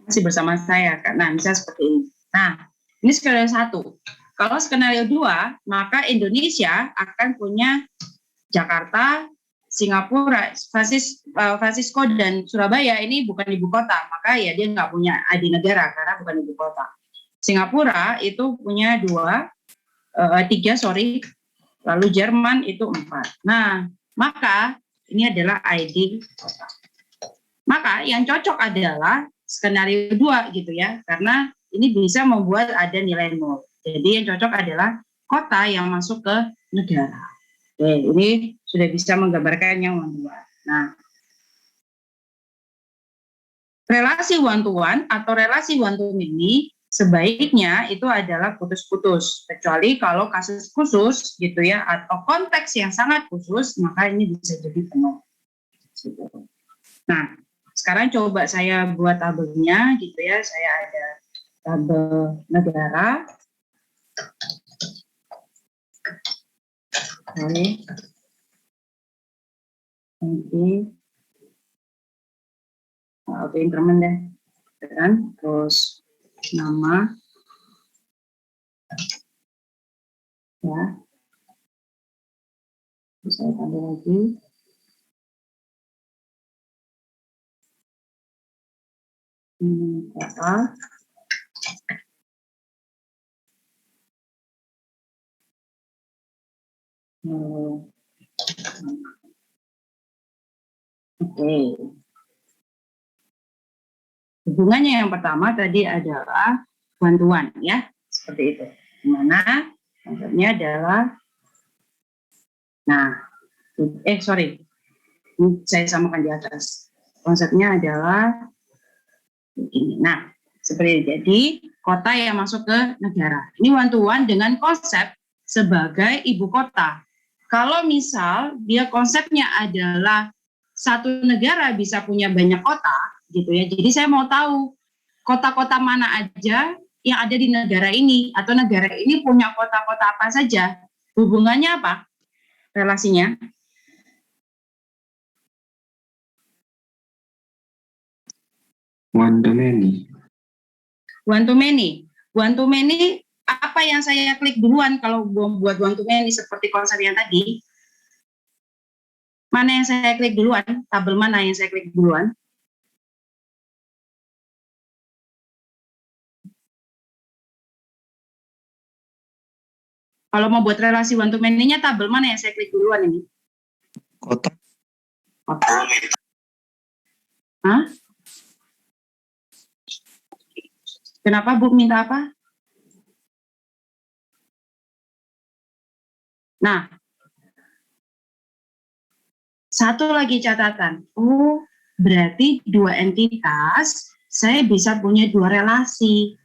[SPEAKER 1] Masih bersama saya, Kak. Nah, misalnya seperti ini. Nah, ini skenario 1. Kalau skenario 2, maka Indonesia akan punya Jakarta, Singapura, Francisco dan Surabaya ini bukan ibu kota, maka ya dia nggak punya ID negara karena bukan ibu kota. Singapura itu punya tiga, lalu Jerman itu 4. Nah, maka ini adalah ID kota. Maka yang cocok adalah skenario 2 gitu ya, karena ini bisa membuat ada nilai 0. Jadi yang cocok adalah kota yang masuk ke negara. Oke, ini sudah bisa menggambarkan yang one-to-one. Nah, relasi one-to-one atau relasi one-to-many sebaiknya itu adalah putus-putus. Kecuali kalau kasus khusus gitu ya, atau konteks yang sangat khusus, maka ini bisa jadi penuh. Nah, sekarang coba saya buat tabelnya gitu ya. Saya ada tabel negara. Oke. Oke, increment deh. Kan? Terus nama. Ya. Terus saya tambah lagi. Kota. Oke. Hubungannya yang pertama tadi adalah one-to-one ya, seperti itu. Dimana konsepnya adalah, saya samakan di atas. Konsepnya adalah ini. Nah, seperti itu. Jadi kota yang masuk ke negara. Ini one-to-one dengan konsep sebagai ibu kota. Kalau misal dia konsepnya adalah satu negara bisa punya banyak kota, gitu ya. Jadi saya mau tahu kota-kota mana aja yang ada di negara ini, atau negara ini punya kota-kota apa saja. Hubungannya apa? Relasinya?
[SPEAKER 2] One to many.
[SPEAKER 1] One to many. One to many, apa yang saya klik duluan kalau buat one to many seperti konsep yang tadi? Mana yang saya klik duluan? Tabel mana yang saya klik duluan? Kalau mau buat relasi one to many-nya, tabel mana yang saya klik duluan ini?
[SPEAKER 2] Kota.
[SPEAKER 1] Kota. Hah? Kenapa Bu minta apa? Nah, satu lagi catatan. Oh, berarti dua entitas, saya bisa punya dua relasi.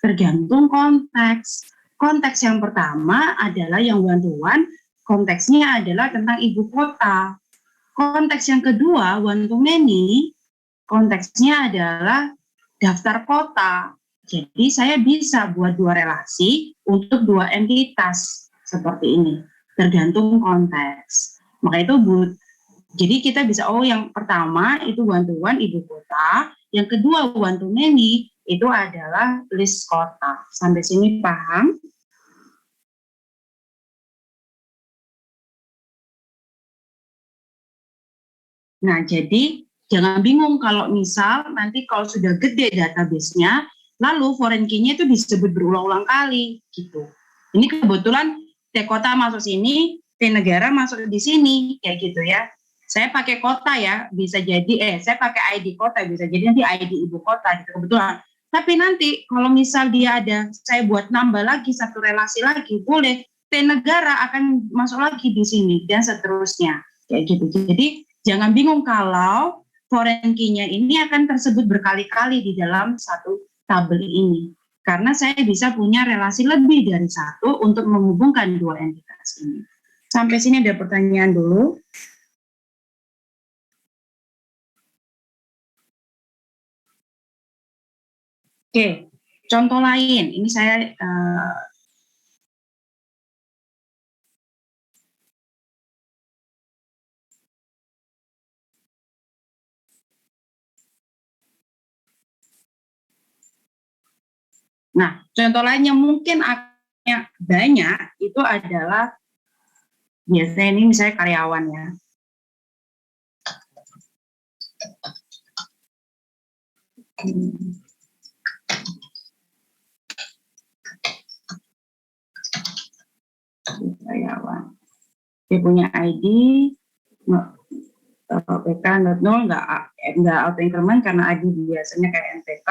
[SPEAKER 1] Tergantung konteks. Konteks yang pertama adalah yang one-to-one, konteksnya adalah tentang ibu kota. Konteks yang kedua, one-to-many, konteksnya adalah daftar kota. Jadi saya bisa buat dua relasi untuk dua entitas seperti ini, tergantung konteks. Maka itu jadi kita bisa, yang pertama itu one-to-one ibu kota, yang kedua one-to-many itu adalah list kota. Sampai sini paham? Nah, jadi jangan bingung kalau misal nanti kalau sudah gede database-nya, lalu foreign key-nya itu disebut berulang-ulang kali gitu. Ini kebetulan T kota masuk sini, T negara masuk di sini, kayak gitu ya. Saya pakai kota ya, bisa jadi, saya pakai ID kota, bisa jadi nanti ID ibu kota gitu kebetulan. Tapi nanti kalau misal dia ada, saya buat nambah lagi satu relasi lagi, boleh T negara akan masuk lagi di sini dan seterusnya, kayak gitu. Jadi jangan bingung kalau foreign key-nya ini akan tersebut berkali-kali di dalam satu tabel ini. Karena saya bisa punya relasi lebih dari satu untuk menghubungkan dua entitas ini. Sampai sini ada pertanyaan dulu. Oke, contoh lain. Ini saya Nah, contoh lain yang mungkin banyak itu adalah biasanya ini misalnya karyawan ya. Karyawan. Dia punya ID, PK nggak auto increment karena ID biasanya kayak NPK.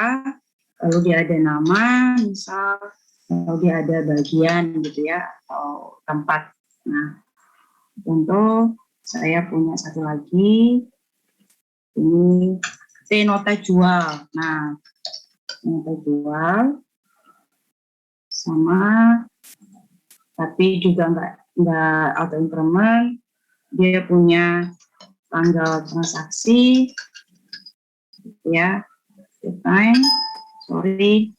[SPEAKER 1] Lalu dia ada nama, misal, lalu dia ada bagian gitu ya, atau tempat. Nah, contoh saya punya satu lagi, ini T nota jual. Nah, nota jual sama, tapi juga nggak auto increment. Dia punya tanggal transaksi, ya, time, sorry.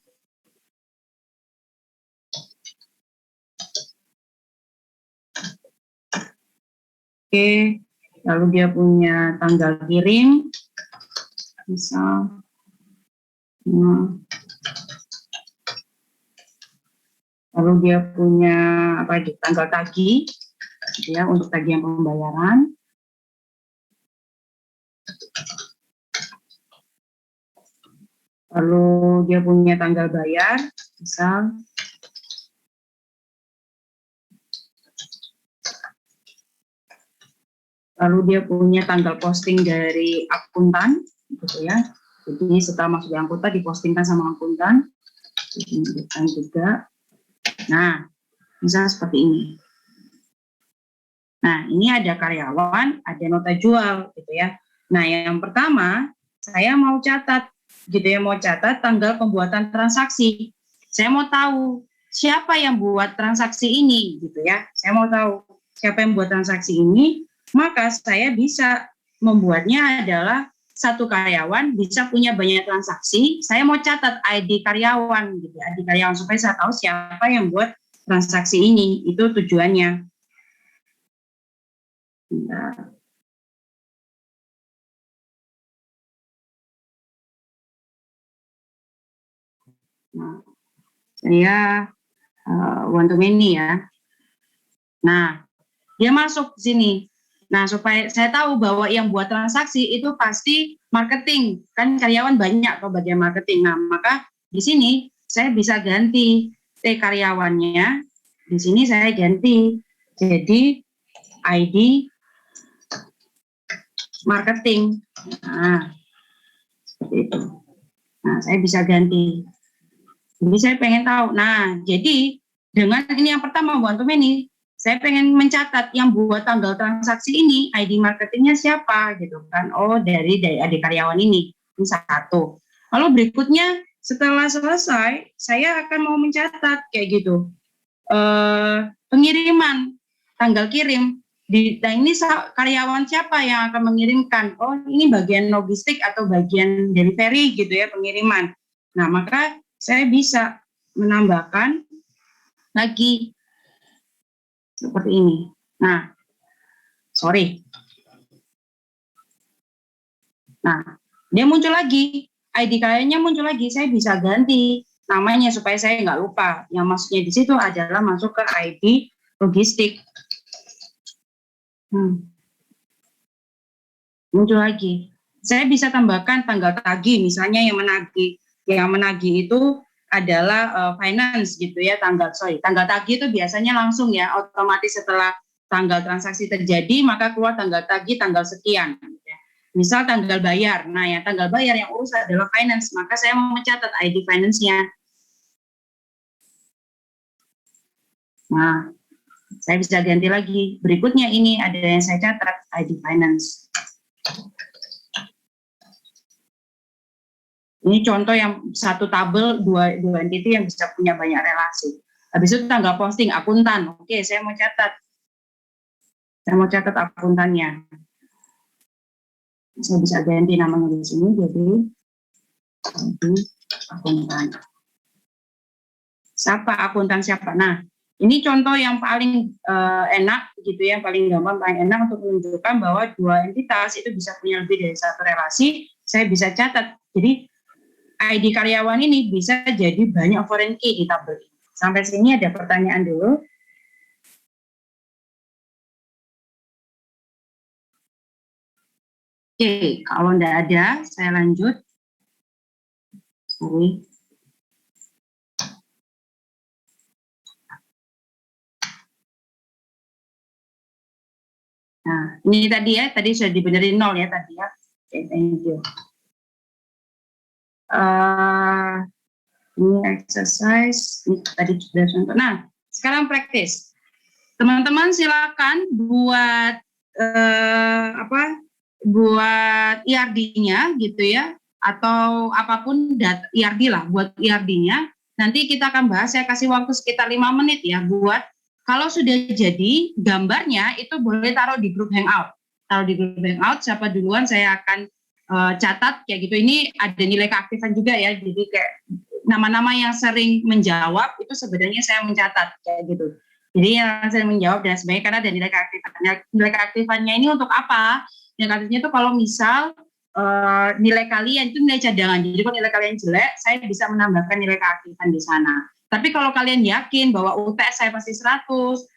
[SPEAKER 1] Oke, lalu dia punya tanggal kirim, misal, lalu dia punya apa lagi, tanggal tagih, ya, untuk tagihan pembayaran. Lalu dia punya tanggal bayar, misal. Lalu dia punya tanggal posting dari akuntan, gitu ya. Jadi setelah masuk di akuntan, dipostingkan sama akuntan. Ini juga. Nah, misalnya seperti ini. Nah, ini ada karyawan, ada nota jual, gitu ya. Nah, yang pertama, saya mau catat, gitu ya, mau catat tanggal pembuatan transaksi. Saya mau tahu siapa yang buat transaksi ini, gitu ya. Saya mau tahu siapa yang buat transaksi ini, maka saya bisa membuatnya adalah satu karyawan bisa punya banyak transaksi. Saya mau catat ID karyawan, gitu ya, ID karyawan supaya saya tahu siapa yang buat transaksi ini. Itu tujuannya. Nah, saya one to many ya. Nah, dia masuk sini. Nah, supaya saya tahu bahwa yang buat transaksi itu pasti marketing, kan karyawan banyak kalau bagian marketing. Nah, maka di sini saya bisa ganti T karyawannya. Di sini saya ganti jadi ID marketing. Nah, seperti itu. Nah, saya bisa ganti. Jadi saya pengen tahu. Nah, jadi dengan ini yang pertama one to many, saya pengen mencatat yang buat tanggal transaksi ini, ID marketingnya siapa gitu kan. Oh, dari adik karyawan ini satu. Lalu berikutnya setelah selesai, saya akan mau mencatat kayak gitu. Pengiriman, tanggal kirim. Nah ini karyawan siapa yang akan mengirimkan? Oh, ini bagian logistik atau bagian delivery gitu ya, pengiriman. Nah, maka saya bisa menambahkan lagi seperti ini. Nah, sorry. Nah, dia muncul lagi. ID kayaknya muncul lagi. Saya bisa ganti namanya supaya saya nggak lupa. Yang maksudnya di situ adalah masuk ke ID logistik. Muncul lagi. Saya bisa tambahkan tanggal tagih, misalnya yang menagih. Yang menagih itu adalah finance gitu ya, tanggal tagih itu biasanya langsung ya, otomatis setelah tanggal transaksi terjadi maka keluar tanggal tagih tanggal sekian gitu ya. Misal tanggal bayar. Nah, yang tanggal bayar yang urus adalah finance, maka saya mau mencatat ID finance-nya. Nah, saya bisa ganti lagi. Berikutnya ini ada yang saya catat ID finance. Ini contoh yang satu tabel dua entity yang bisa punya banyak relasi. Habis itu tanggal posting akuntan. Oke, saya mau catat. Saya mau catat akuntannya. Saya bisa ganti namanya di sini jadi akuntan. Siapa akuntan siapa? Nah, ini contoh yang paling enak gitu ya, paling gampang, paling enak untuk menunjukkan bahwa dua entitas itu bisa punya lebih dari satu relasi. Saya bisa catat. Jadi ID karyawan ini bisa jadi banyak foreign key di tabel ini. Sampai sini ada pertanyaan dulu. Oke, kalau tidak ada, saya lanjut. Sorry. Nah, ini tadi ya, tadi sudah dibenerin 0 ya tadi ya. Oke, thank you. Ini exercise, ini tadi sudah contoh. Nah, sekarang praktis. Teman-teman silakan buat buat IRD-nya gitu ya, atau apapun IRD lah, buat IRD-nya. Nanti kita akan bahas, saya kasih waktu sekitar 5 menit ya buat kalau sudah jadi gambarnya itu boleh taruh di grup hangout. Taruh di grup hangout, siapa duluan saya akan catat kayak gitu. Ini ada nilai keaktifan juga ya, jadi kayak nama-nama yang sering menjawab itu sebenarnya saya mencatat kayak gitu. Jadi yang sering menjawab dan sebagainya karena ada nilai keaktifannya. Nilai keaktifannya ini untuk apa? Nilai keaktifnya itu kalau misal nilai kalian itu nilai cadangan. Jadi kalau nilai kalian jelek, saya bisa menambahkan nilai keaktifan di sana. Tapi kalau kalian yakin bahwa UTS saya pasti 100,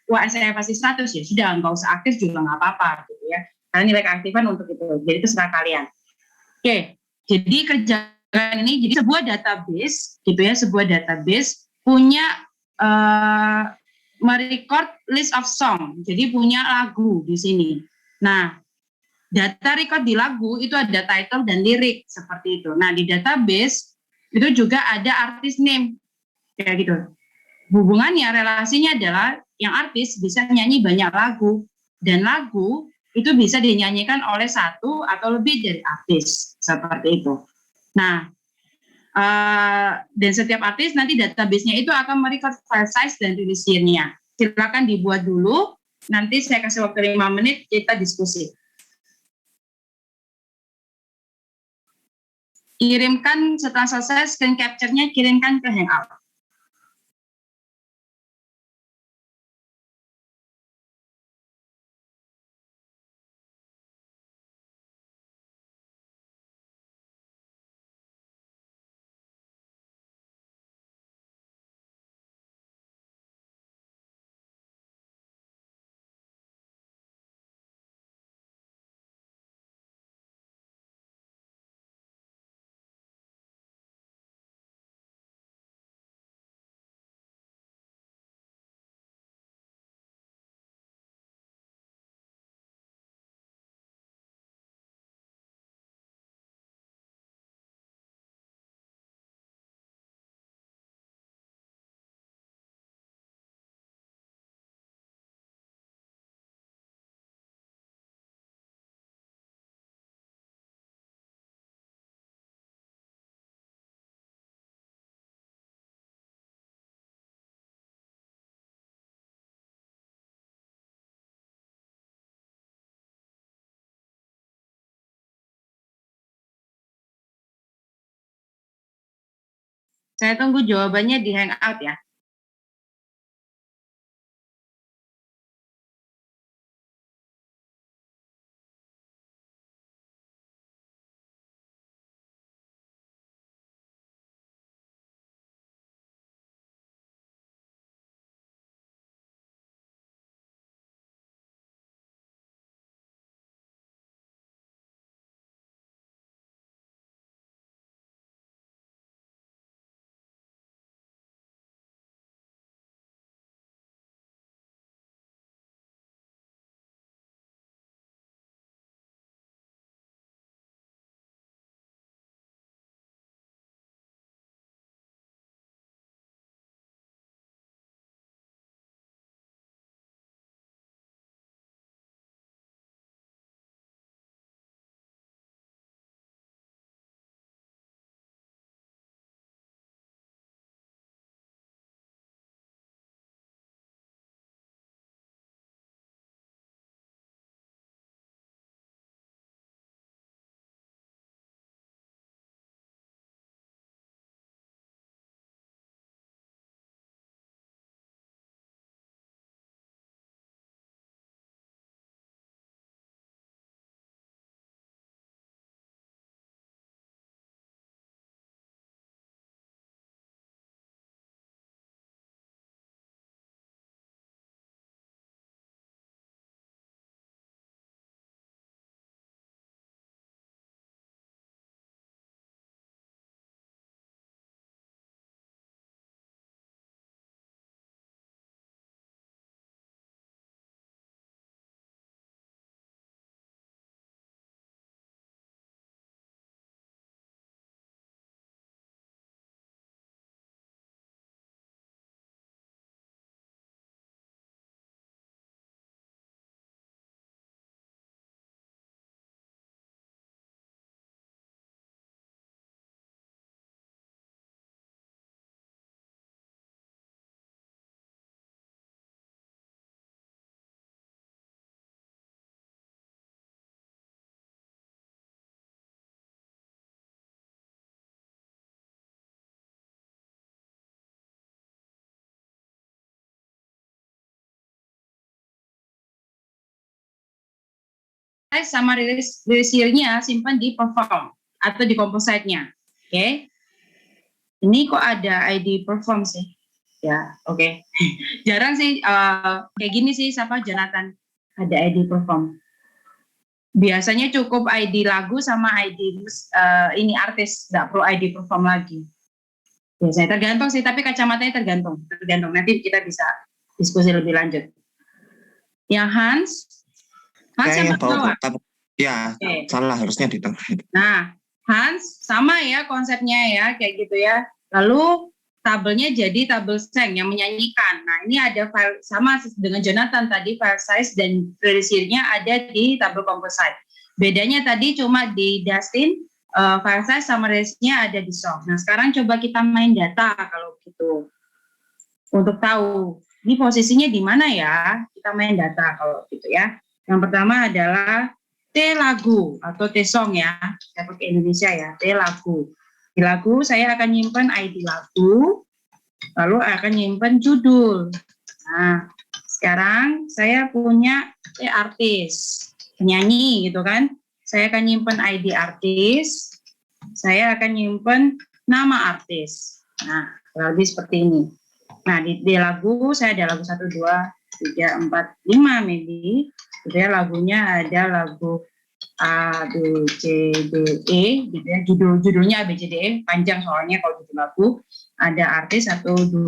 [SPEAKER 1] UAS saya pasti 100, ya sudah, nggak usah aktif juga nggak apa-apa gitu ya. Karena nilai keaktifan untuk itu. Jadi itu serah kalian. Oke, jadi kerjaan ini jadi sebuah database gitu ya, sebuah database punya merecord list of song. Jadi punya lagu di sini. Nah, data record di lagu itu ada title dan lirik seperti itu. Nah, di database itu juga ada artis name kayak gitu. Hubungannya, relasinya adalah yang artis bisa nyanyi banyak lagu dan lagu itu bisa dinyanyikan oleh satu atau lebih dari artis seperti itu. Nah, dan setiap artis nanti database-nya itu akan merecord file size dan release year-nya. Silakan dibuat dulu. Nanti saya kasih waktu 5 menit kita diskusi. Kirimkan setelah selesai screen capture-nya, kirimkan ke Hangout. Saya tunggu jawabannya di Hangout ya. size sama release year-nya simpan di perform atau di composite-nya. Oke. Ini kok ada ID perform sih? Ya, oke. Jarang sih kayak gini sih, siapa Jonathan ada ID perform. Biasanya cukup ID lagu sama ID ini artis, nggak perlu ID perform lagi. Biasanya tergantung sih, tapi kacamatanya tergantung. Nanti kita bisa diskusi lebih lanjut. Yang Hans yang bawah.
[SPEAKER 2] Ya,
[SPEAKER 1] Oke.
[SPEAKER 2] salah harusnya di tengah.
[SPEAKER 1] Nah, Hans sama ya konsepnya ya, kayak gitu ya. Lalu tabelnya jadi tabel Seng yang menyanyikan. Nah, ini ada file sama dengan Jonathan tadi, file size dan release year-nya ada di tabel composite. Bedanya tadi cuma di Dustin, file size sama release-nya ada di song. Nah, sekarang coba kita main data kalau gitu. Untuk tahu ini posisinya di mana ya, kita main data kalau gitu ya. Yang pertama adalah T lagu atau T song ya, saya pakai Indonesia ya, T lagu. Di lagu saya akan nyimpen ID lagu, lalu akan nyimpen judul. Nah, sekarang saya punya T artis, penyanyi gitu kan. Saya akan nyimpen ID artis, saya akan nyimpen nama artis. Nah, kurang lebih seperti ini. Nah, di lagu saya ada lagu 1, 2, 3, 4, 5 maybe. Gitu ya, lagunya ada lagu A, B, C, D, E gitu ya. Judulnya A, B, C, D, E, panjang soalnya kalau judul lagu. Ada artis 1, 2,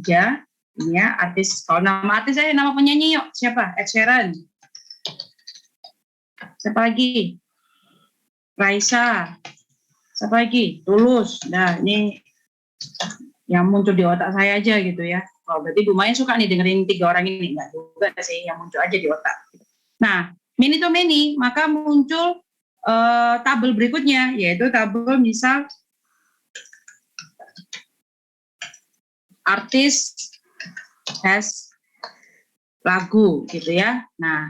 [SPEAKER 1] 3. Ini ya, artis. Kalau nama artis saya, nama penyanyi yuk. Siapa? Ed Sheeran. Siapa lagi? Raisa. Siapa lagi? Tulus. Nah, ini yang muncul di otak saya aja gitu ya. Oh, berarti lumayan suka nih dengerin 3 orang ini. Enggak juga sih, yang muncul aja di otak. Nah, many to many, maka muncul tabel berikutnya, yaitu tabel misal artis has lagu gitu ya. Nah,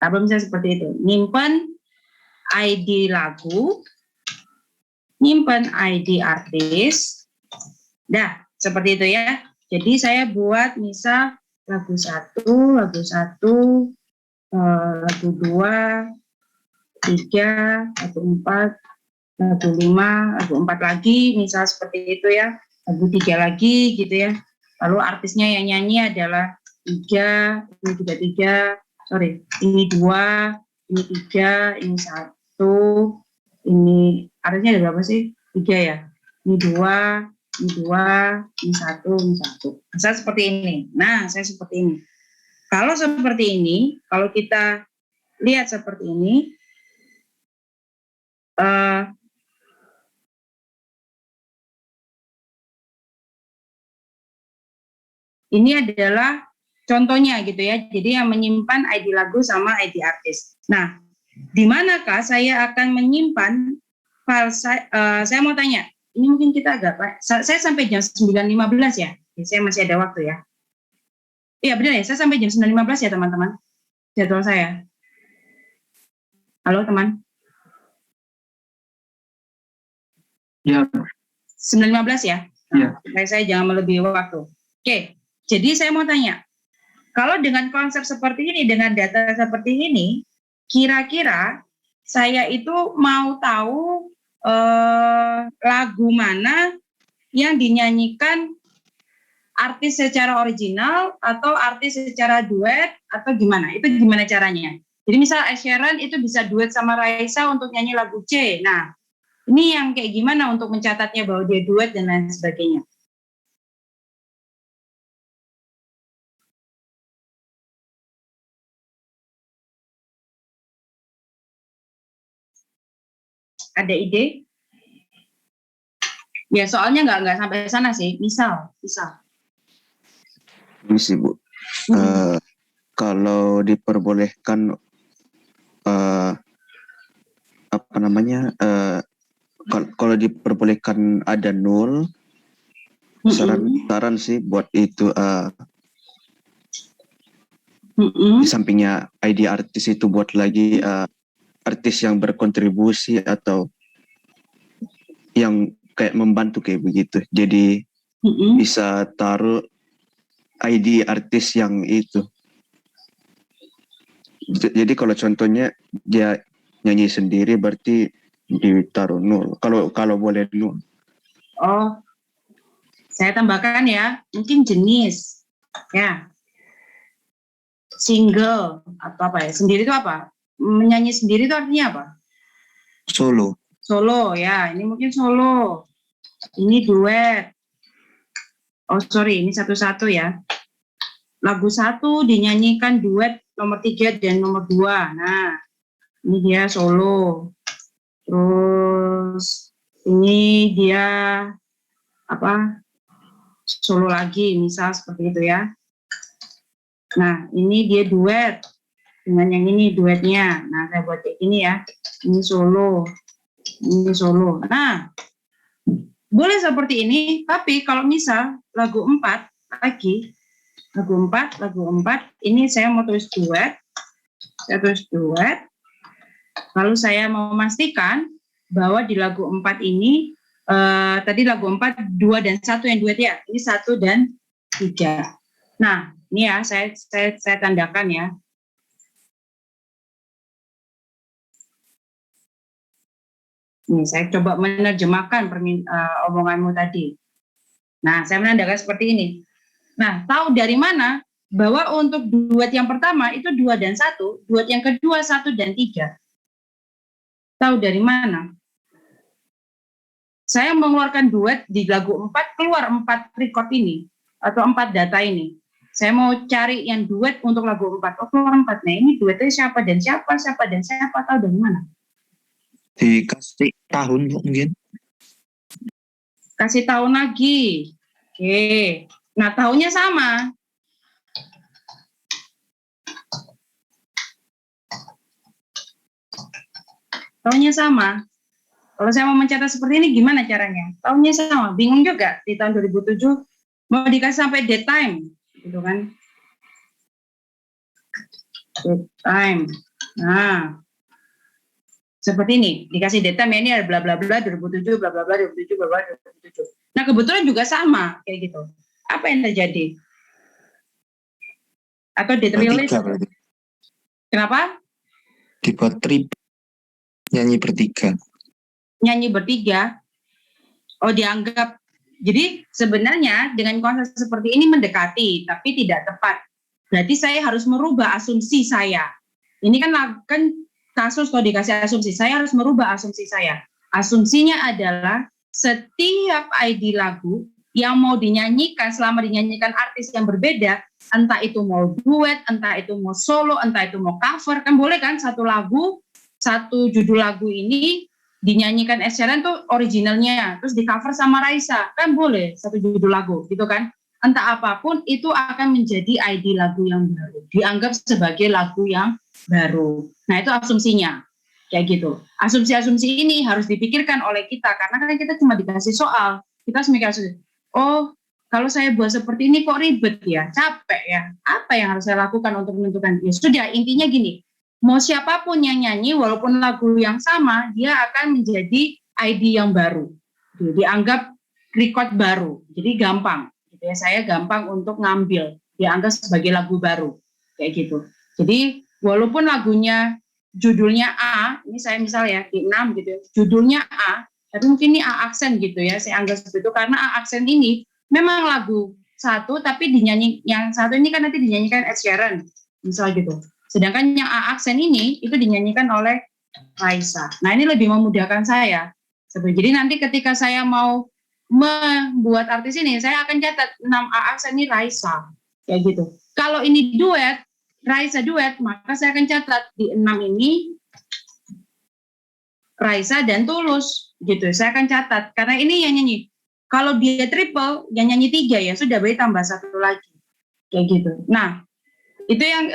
[SPEAKER 1] tabel misalnya seperti itu. Nyimpen ID lagu, nyimpen ID artis. Dah, seperti itu ya. Jadi saya buat misal lagu 1, lagu 2, 3, lagu 4, lagu 5, lagu 4 lagi, misal seperti itu ya. Lagu 3 lagi gitu ya. Lalu artisnya yang nyanyi adalah 3, ini juga 3, sorry, ini 2, ini 3, ini 1, ini artisnya ada berapa sih? 3 ya. Ini 2, ini 2, ini 1, ini 1. Saya seperti ini. Nah, saya seperti ini. Kalau seperti ini, kalau kita lihat seperti ini, ini adalah contohnya gitu ya. Jadi yang menyimpan ID lagu sama ID artis. Nah, di manakah saya akan menyimpan file saya mau tanya, ini mungkin kita agak, saya sampai jam 9.15 ya. Saya masih ada waktu ya. Iya benar ya, saya sampai jam 9.15 ya teman-teman. Jadwal saya. Halo teman.
[SPEAKER 4] Ya.
[SPEAKER 1] 9.15 ya?
[SPEAKER 4] Iya.
[SPEAKER 1] Saya jangan melebihi waktu. Oke, jadi saya mau tanya, kalau dengan konsep seperti ini, dengan data seperti ini, kira-kira saya itu mau tahu lagu mana yang dinyanyikan artis secara original atau artis secara duet atau gimana? Itu gimana caranya? Jadi misal Ed Sheeran itu bisa duet sama Raisa untuk nyanyi lagu C. Nah, ini yang kayak gimana untuk mencatatnya bahwa dia duet dan lain sebagainya? Ada ide? Ya soalnya nggak sampai sana sih. Misal.
[SPEAKER 2] Ini sih Bu. Kalau diperbolehkan kalau diperbolehkan ada 0, saran sih buat itu di sampingnya ID artis itu buat lagi artis yang berkontribusi atau yang kayak membantu kayak begitu. Jadi bisa taruh ID artis yang itu. Jadi kalau contohnya dia nyanyi sendiri berarti ditaruh 0. Kalau boleh 0.
[SPEAKER 1] Oh, saya tambahkan ya, mungkin jenis, ya, single atau apa ya? Sendiri itu apa? Menyanyi sendiri itu artinya apa?
[SPEAKER 6] Solo.
[SPEAKER 1] Solo ya, ini mungkin solo. Ini duet. Oh sorry, ini satu-satu ya. Lagu 1 dinyanyikan duet nomor 3 dan nomor 2. Nah, ini dia solo. Terus ini dia apa? Solo lagi, misal seperti itu ya. Nah, ini dia duet dengan yang ini duetnya. Nah, saya buat kayak gini ya. Ini solo. Ini solo. Nah, boleh seperti ini, tapi kalau misal lagu 4 lagi, lagu 4, ini saya mau tulis duet, lalu saya mau memastikan bahwa di lagu 4 ini, tadi lagu 4, 2 dan 1 yang duet ya, ini 1 dan 3. Nah, ini ya, saya tandakan ya. Nih, saya coba menerjemahkan omonganmu tadi. Nah, saya menandakan seperti ini. Nah, tahu dari mana bahwa untuk duet yang pertama itu 2 dan 1, duet yang kedua 1 dan 3. Tahu dari mana? Saya mengeluarkan duet di lagu 4, keluar 4 record ini, atau 4 data ini. Saya mau cari yang duet untuk lagu 4. Oh, keluar 4. Nah, ini duetnya siapa dan siapa, tahu dari mana?
[SPEAKER 6] Dikasih tahun mungkin.
[SPEAKER 1] Kasih tahun lagi. Oke. Nah, tahunnya sama. Tahunnya sama. Kalau saya mau mencatat seperti ini, gimana caranya? Tahunnya sama. Bingung juga. Di tahun 2007, mau dikasih sampai date time. Gitu kan. Date time. Nah, seperti ini. Dikasih date time, ya ini ada bla bla bla 2007, bla bla bla 2007, bla bla 2007. Nah, kebetulan juga sama. Kayak gitu. Apa yang terjadi? Atau date release? Kenapa?
[SPEAKER 6] Dibuat trip. Nyanyi bertiga.
[SPEAKER 1] Nyanyi bertiga. Oh, dianggap. Jadi sebenarnya dengan konsep seperti ini mendekati, tapi tidak tepat. Berarti saya harus merubah asumsi saya. Ini kan kasus kalau dikasih asumsi, saya harus merubah asumsi saya. Asumsinya adalah setiap ID lagu yang mau dinyanyikan, selama dinyanyikan artis yang berbeda, entah itu mau duet, entah itu mau solo, entah itu mau cover, kan boleh kan satu lagu, satu judul lagu ini dinyanyikan Ed Sheeran tuh originalnya, terus di cover sama Raisa, kan boleh satu judul lagu, gitu kan? Entah apapun itu akan menjadi ID lagu yang baru, dianggap sebagai lagu yang baru. Nah itu asumsinya, kayak gitu. Asumsi-asumsi ini harus dipikirkan oleh kita, karena kan kita cuma dikasih soal, kita harus mikir, oh kalau saya buat seperti ini kok ribet ya, capek ya, apa yang harus saya lakukan untuk menentukan? Ya sudah, intinya gini, mau siapapun yang nyanyi, walaupun lagu yang sama, dia akan menjadi ID yang baru. Dianggap record baru. Jadi gampang. Gitu ya, saya gampang untuk ngambil. Dianggap sebagai lagu baru. Kayak gitu. Jadi walaupun lagunya judulnya A, ini saya misal ya, di 6 gitu ya, judulnya A, tapi mungkin ini A aksen gitu ya, saya anggap seperti itu, karena A aksen ini memang lagu satu, tapi yang satu ini kan nanti dinyanyikan Ed Sheeran, misal gitu. Sedangkan yang A aksen ini itu dinyanyikan oleh Raisa. Nah ini lebih memudahkan saya. Jadi nanti ketika saya mau membuat artis ini, saya akan catat 6 A aksen ini Raisa. Kayak gitu. Kalau ini duet, Raisa duet, maka saya akan catat di 6 ini Raisa dan Tulus. Gitu. Saya akan catat. Karena ini yang nyanyi. Kalau dia triple, yang nyanyi 3 ya sudah berarti tambah 1 lagi. Kayak gitu. Nah, itu yang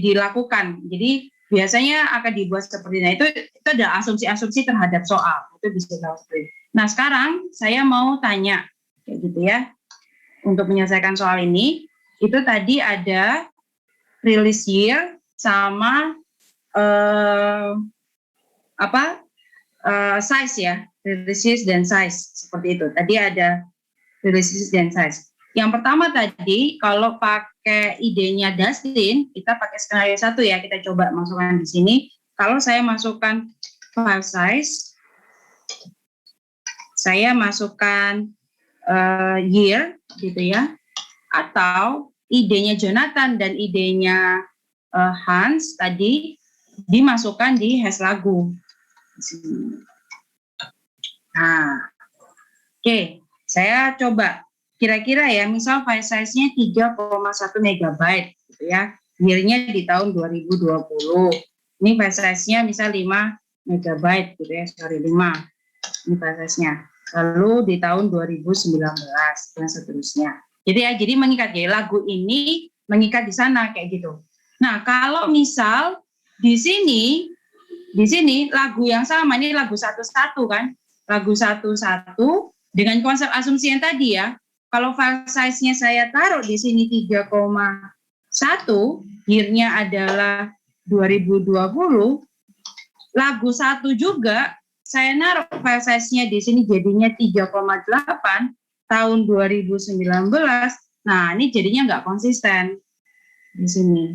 [SPEAKER 1] dilakukan. Jadi biasanya akan dibuat seperti itu. Itu ada asumsi-asumsi terhadap soal. Itu bisa seperti. Nah sekarang saya mau tanya, kayak gitu ya, untuk menyelesaikan soal ini. Itu tadi ada release year sama size ya, release year dan size seperti itu. Tadi ada release year dan size. Yang pertama tadi, kalau pakai idenya Dustin, kita pakai skenario 1 ya, kita coba masukkan di sini. Kalau saya masukkan file size, saya masukkan year, gitu ya, atau idenya Jonathan dan idenya Hans tadi dimasukkan di hash lagu. Nah, oke, saya coba. Kira-kira ya, misal file size-nya 3,1 megabyte, gitu ya. Year-nya di tahun 2020. Ini file size-nya misal 5 megabyte, gitu ya. Sorry, 5. Ini file size-nya. Lalu di tahun 2019, dan seterusnya. Jadi mengikat ya, lagu ini mengikat di sana, kayak gitu. Nah, kalau misal di sini lagu yang sama, ini lagu 1-1 kan. Lagu 1-1 dengan konsep asumsi yang tadi ya. Kalau file size-nya saya taruh di sini 3,1, year-nya adalah 2020, lagu 1 juga saya naruh file size-nya di sini jadinya 3,8 tahun 2019. Nah, ini jadinya nggak konsisten di sini.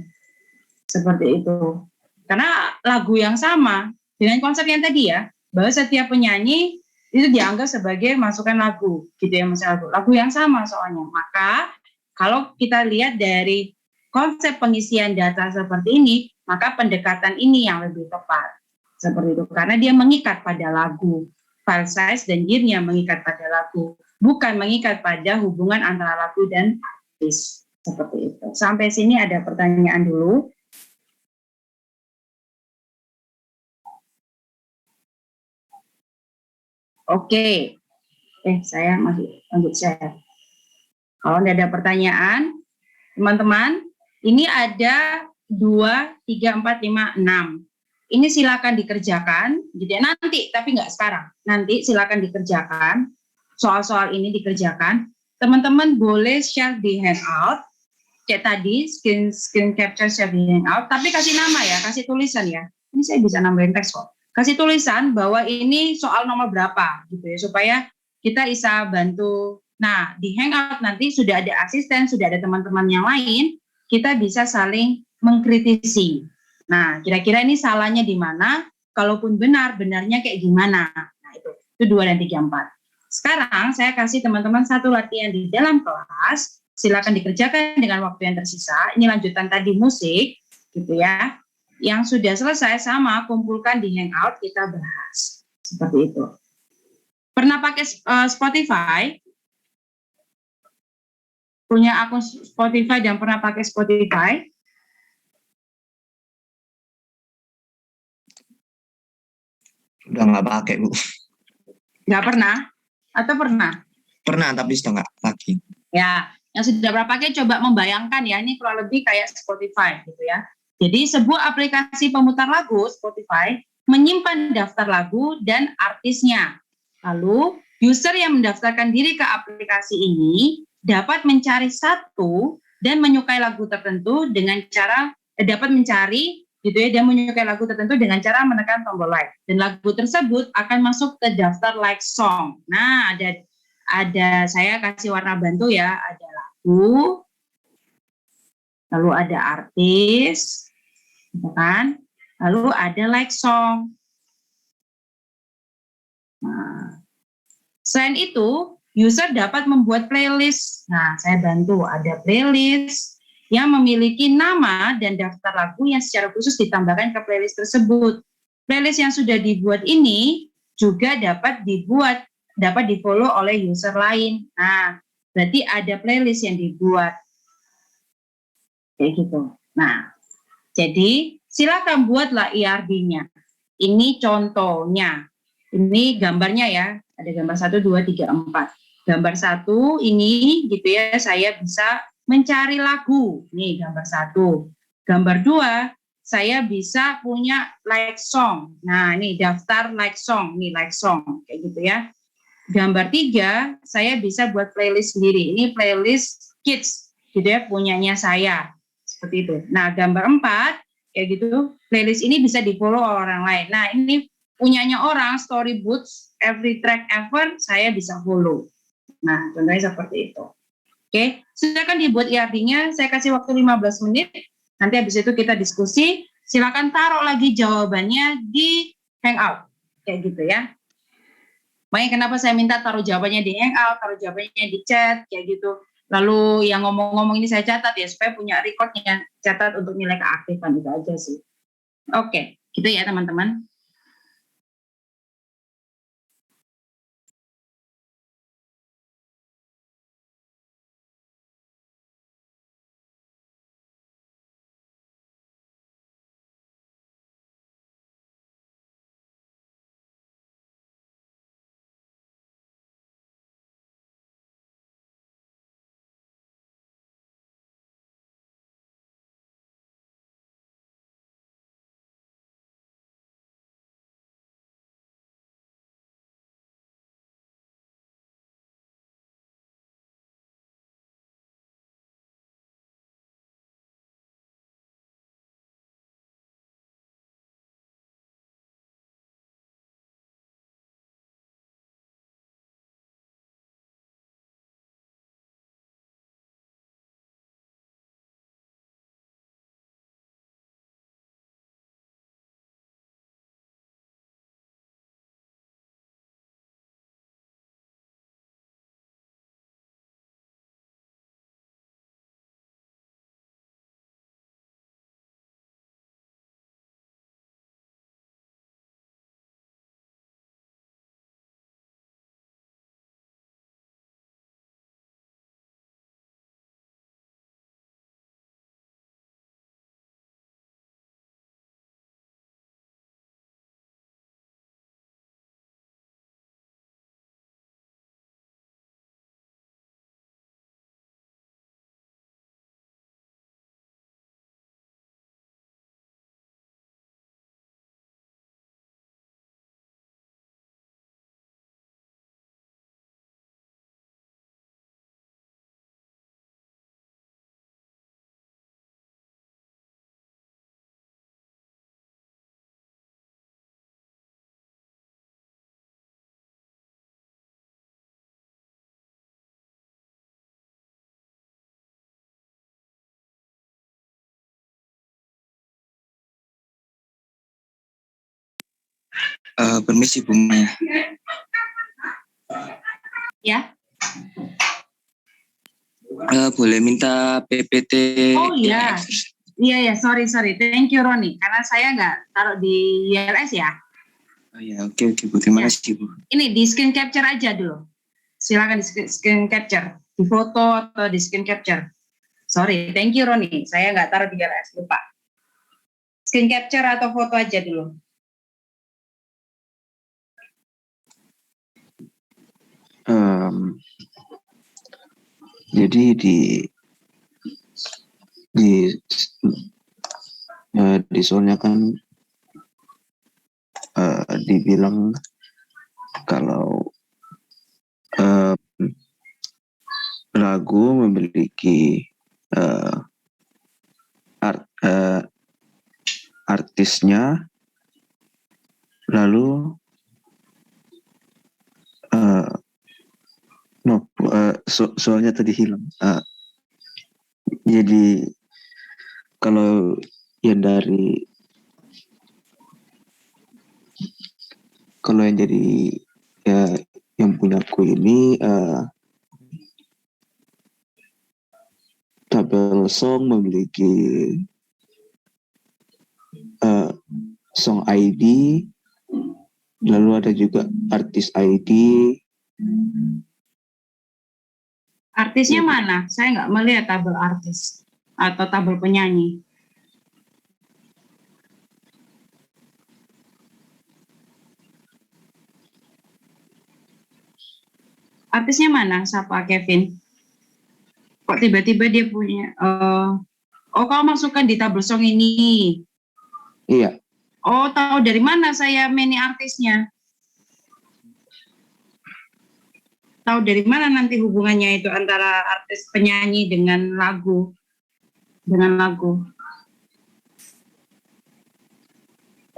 [SPEAKER 1] Seperti itu. Karena lagu yang sama dengan konsep yang tadi ya, bahwa setiap penyanyi itu dianggap sebagai masukan lagu, gitu ya, misalnya lagu yang sama soalnya. Maka kalau kita lihat dari konsep pengisian data seperti ini, maka pendekatan ini yang lebih tepat, seperti itu. Karena dia mengikat pada lagu, file size dan year-nya mengikat pada lagu, bukan mengikat pada hubungan antara lagu dan artis, seperti itu. Sampai sini ada pertanyaan dulu. Oke, saya masih lanjut share. Kalau tidak ada pertanyaan, teman-teman, ini ada 2, 3, 4, 5, 6. Ini silakan dikerjakan, gitu ya, nanti, tapi nggak sekarang. Nanti silakan dikerjakan, soal-soal ini dikerjakan. Teman-teman boleh share di Hangout, kayak tadi, screen capture share di Hangout, tapi kasih nama ya, kasih tulisan ya. Ini saya bisa nambahin teks kok. Kasih tulisan bahwa ini soal nomor berapa, gitu ya, supaya kita bisa bantu. Nah, di Hangout nanti sudah ada asisten, sudah ada teman-teman yang lain, kita bisa saling mengkritisi. Nah, kira-kira ini salahnya di mana? Kalaupun benar, benarnya kayak gimana? Nah, itu 2 dan 3, 4. Sekarang saya kasih teman-teman satu latihan di dalam kelas, silakan dikerjakan dengan waktu yang tersisa. Ini lanjutan tadi musik, gitu ya. Yang sudah selesai sama kumpulkan di Hangout, kita bahas. Seperti itu. Pernah pakai Spotify? Punya akun Spotify dan pernah pakai Spotify?
[SPEAKER 6] Udah nggak pakai, Bu.
[SPEAKER 1] Nggak pernah? Atau pernah?
[SPEAKER 6] Pernah, tapi sudah nggak lagi.
[SPEAKER 1] Ya, yang sudah pernah pakai coba membayangkan ya, ini kurang lebih kayak Spotify gitu ya. Jadi sebuah aplikasi pemutar lagu, Spotify, menyimpan daftar lagu dan artisnya. Lalu, user yang mendaftarkan diri ke aplikasi ini dapat mencari satu dan menyukai lagu tertentu dengan cara, dapat mencari gitu ya, dan menyukai lagu tertentu dengan cara menekan tombol like. Dan lagu tersebut akan masuk ke daftar like song. Nah, ada saya kasih warna bantu ya, ada lagu, lalu ada artis, kan? Lalu ada like song. Nah, selain itu, user dapat membuat playlist. Nah, saya bantu, ada playlist yang memiliki nama dan daftar lagu yang secara khusus ditambahkan ke playlist tersebut. Playlist yang sudah dibuat ini juga dapat di-follow oleh user lain. Nah, berarti ada playlist yang dibuat. Kayak gitu. Nah, jadi silakan buatlah IRB-nya. Ini contohnya. Ini gambarnya ya. Ada gambar 1, 2, 3, 4. Gambar 1 ini gitu ya, saya bisa mencari lagu. Nih gambar 1. Gambar 2, saya bisa punya like song. Nah, ini daftar like song. Nih like song. Kayak gitu ya. Gambar 3, saya bisa buat playlist sendiri. Ini playlist kids, gitu ya, punyanya saya. Seperti itu. Nah, gambar 4, kayak gitu, playlist ini bisa di-follow orang lain. Nah, ini punyanya orang, Story Boots, Every Track Ever, saya bisa follow. Nah, contohnya seperti itu. Oke, silakan dibuat IRD-nya. Saya kasih waktu 15 menit. Nanti habis itu kita diskusi. Silakan taruh lagi jawabannya di Hangout. Kayak gitu ya. Makanya kenapa saya minta taruh jawabannya di Hangout, taruh jawabannya di chat, kayak gitu. Lalu yang ngomong-ngomong ini saya catat ya, supaya punya recordnya. Catat untuk nilai keaktifan, itu aja sih. Oke, gitu ya teman-teman.
[SPEAKER 6] Permisi Bu Maya.
[SPEAKER 1] Ya.
[SPEAKER 6] Boleh minta PPT?
[SPEAKER 1] Oh iya. Iya, sorry. Thank you Roni, karena saya nggak taruh di YLS ya.
[SPEAKER 6] Oh ya, oke Bu. Terima
[SPEAKER 1] Ya.
[SPEAKER 6] kasih Bu.
[SPEAKER 1] Ini di screen capture aja dulu. Silakan di screen capture, di foto atau di screen capture. Sorry, thank you Roni, saya nggak taruh di YLS, lupa. Screen capture atau foto aja dulu.
[SPEAKER 2] Jadi di soalnya kan dibilang kalau lagu memiliki artisnya, lalu soalnya tadi hilang. Jadi kalau yang jadi yang punya aku ini tabel song memiliki song ID, lalu ada juga artis ID.
[SPEAKER 1] Artisnya mana? Saya nggak melihat tabel artis atau tabel penyanyi. Artisnya mana? Siapa Kevin? Kok tiba-tiba dia punya? Oh, kau masukkan di tabel song ini.
[SPEAKER 2] Iya.
[SPEAKER 1] Oh, tahu dari mana saya mini artisnya? Tahu dari mana nanti hubungannya itu antara artis penyanyi dengan lagu?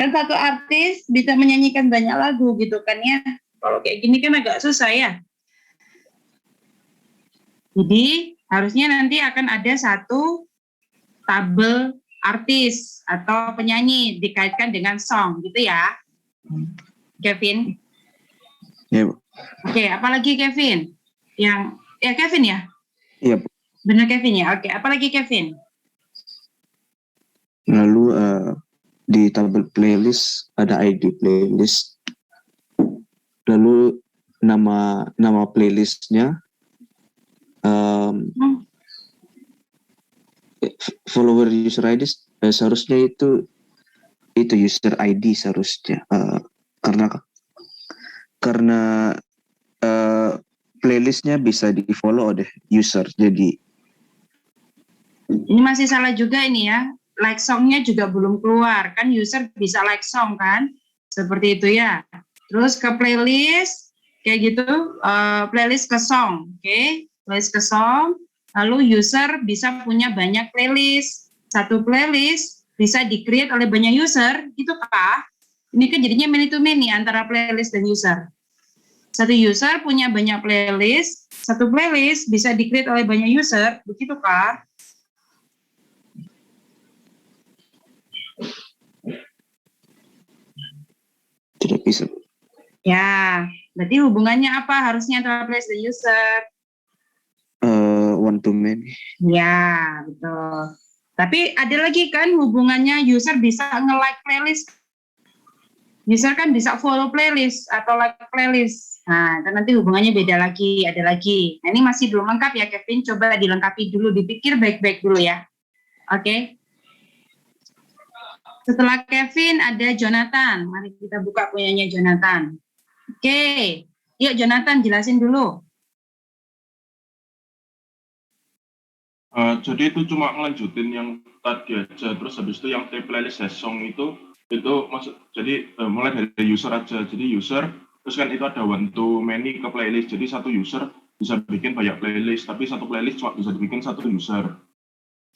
[SPEAKER 1] Kan satu artis bisa menyanyikan banyak lagu gitu kan ya. Kalau kayak gini kan agak susah ya. Jadi harusnya nanti akan ada satu tabel artis atau penyanyi dikaitkan dengan song gitu ya, Kevin.
[SPEAKER 2] Ya, Bu.
[SPEAKER 1] Oke, apalagi Kevin? Kevin ya?
[SPEAKER 2] Iya, Bu.
[SPEAKER 1] Benar Kevin ya? Oke, apalagi Kevin?
[SPEAKER 2] Lalu di tabel playlist ada ID playlist. Lalu nama playlistnya follower user ID seharusnya itu user ID seharusnya, karena playlistnya bisa di follow oleh user, jadi
[SPEAKER 1] ini masih salah juga ini ya. Like songnya juga belum keluar kan, user bisa like song kan, seperti itu ya. Terus ke playlist kayak gitu, playlist ke song, oke? Playlist ke song, lalu user bisa punya banyak playlist. Satu playlist bisa di-create oleh banyak user, gitu kah? Ini kan jadinya many to many antara playlist dan user. Satu user punya banyak playlist, satu playlist bisa di-create oleh banyak user, begitu kah?
[SPEAKER 2] tidak bisa.
[SPEAKER 1] Ya, berarti hubungannya apa harusnya antara playlist dan user?
[SPEAKER 2] One to many.
[SPEAKER 1] Ya, betul. Tapi ada lagi kan hubungannya user bisa nge-like playlist. User kan bisa follow playlist atau like playlist. Nah, nanti hubungannya beda lagi, ada lagi. Nah, ini masih belum lengkap ya Kevin, coba dilengkapi dulu, dipikir baik-baik dulu ya. Oke. Setelah Kevin ada Jonathan. Mari kita buka punyanya Jonathan. Oke. Yuk Jonathan jelasin dulu.
[SPEAKER 5] Jadi itu cuma ngelanjutin yang tadi aja, terus habis itu yang playlist song itu maksud, jadi mulai dari user aja. Jadi user, terus kan itu ada one to many ke playlist. Jadi satu user bisa bikin banyak playlist, tapi satu playlist cuma bisa dibikin satu user.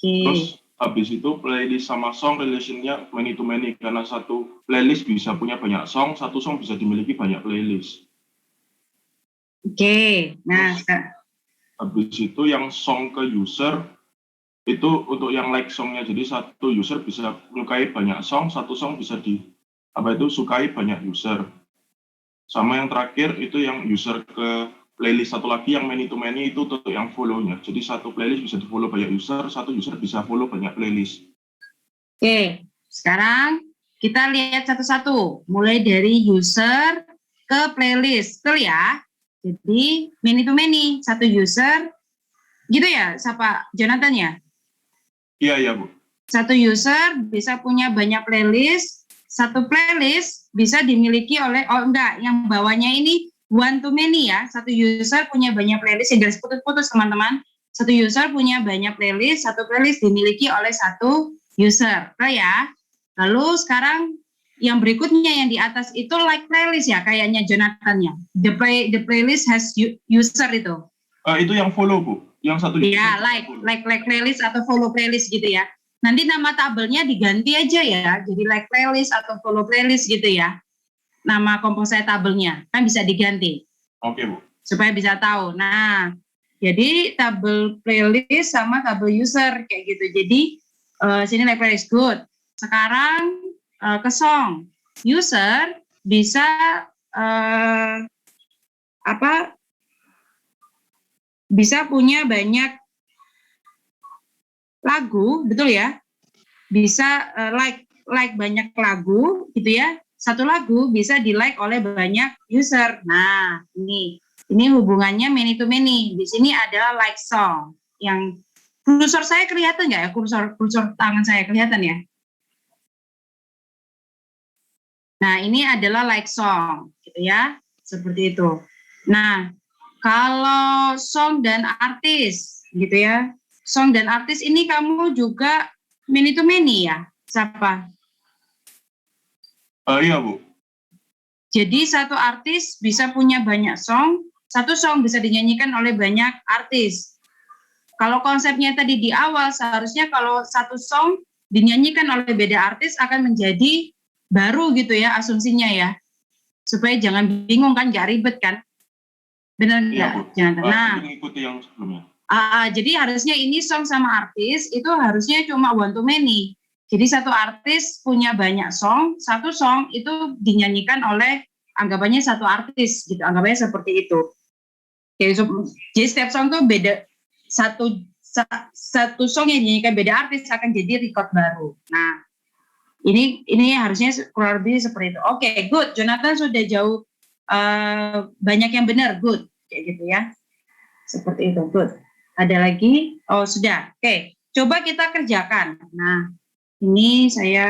[SPEAKER 5] Terus habis itu playlist sama song relationnya many to many, karena satu playlist bisa punya banyak song, satu song bisa dimiliki banyak playlist.
[SPEAKER 1] Oke, nah
[SPEAKER 5] habis itu yang song ke user itu untuk yang like songnya, jadi satu user bisa menyukai banyak song, satu song bisa sukai banyak user. Sama yang terakhir itu yang user ke playlist satu lagi yang many to many itu untuk yang follow-nya. Jadi satu playlist bisa di-follow banyak user, satu user bisa follow banyak playlist.
[SPEAKER 1] Oke, sekarang kita lihat satu-satu. Mulai dari user ke playlist, betul ya? Jadi many to many, satu user, gitu ya, siapa Jonathan ya?
[SPEAKER 5] Iya Bu.
[SPEAKER 1] Satu user bisa punya banyak playlist, satu playlist bisa dimiliki oleh, yang bawahnya ini one to many ya, satu user punya banyak playlist, yang garis putus-putus teman-teman, satu user punya banyak playlist, satu playlist dimiliki oleh satu user, ya. Lalu sekarang yang berikutnya yang di atas itu like playlist ya, kayaknya Jonathan ya, the playlist has user itu.
[SPEAKER 5] Itu yang follow Bu, yang satu user.
[SPEAKER 1] Ya, like playlist atau follow playlist gitu ya. Nanti nama tabelnya diganti aja ya, jadi like playlist atau follow playlist gitu ya. Nama komposisi tabelnya kan bisa diganti.
[SPEAKER 5] Oke Bu.
[SPEAKER 1] Supaya bisa tahu. Nah, jadi tabel playlist sama tabel user kayak gitu. Jadi sini like playlist good. Sekarang ke song. User bisa bisa punya banyak lagu, betul ya? Bisa like banyak lagu gitu ya. Satu lagu bisa di-like oleh banyak user. Nah, ini hubungannya many to many. Di sini adalah like song. Yang kursor saya kelihatan nggak ya? Kursor tangan saya kelihatan ya? Nah, ini adalah like song, gitu ya. Seperti itu. Nah, kalau song dan artis, gitu ya. Song dan artis ini kamu juga many to many ya? Siapa?
[SPEAKER 5] Iya Bu.
[SPEAKER 1] Jadi satu artis bisa punya banyak song, satu song bisa dinyanyikan oleh banyak artis. Kalau konsepnya tadi di awal, seharusnya kalau satu song dinyanyikan oleh beda artis akan menjadi baru gitu ya asumsinya ya. Supaya jangan bingung kan, nggak ribet kan. Benar nggak?
[SPEAKER 5] Iya Bu.
[SPEAKER 1] Nah,
[SPEAKER 5] mengikuti yang sebelumnya.
[SPEAKER 1] Jadi harusnya ini song sama artis itu harusnya cuma one to many. Jadi satu artis punya banyak song, satu song itu dinyanyikan oleh anggapannya satu artis gitu, anggapannya seperti itu. Jadi setiap song tuh beda, satu song yang dinyanyikan beda artis akan jadi record baru. Nah, ini harusnya kurang lebih seperti itu. Oke, good. Jonathan sudah jauh banyak yang benar, good. Kayak gitu ya. Seperti itu, good. Ada lagi? Oh, sudah. Oke, coba kita kerjakan. Nah, ini saya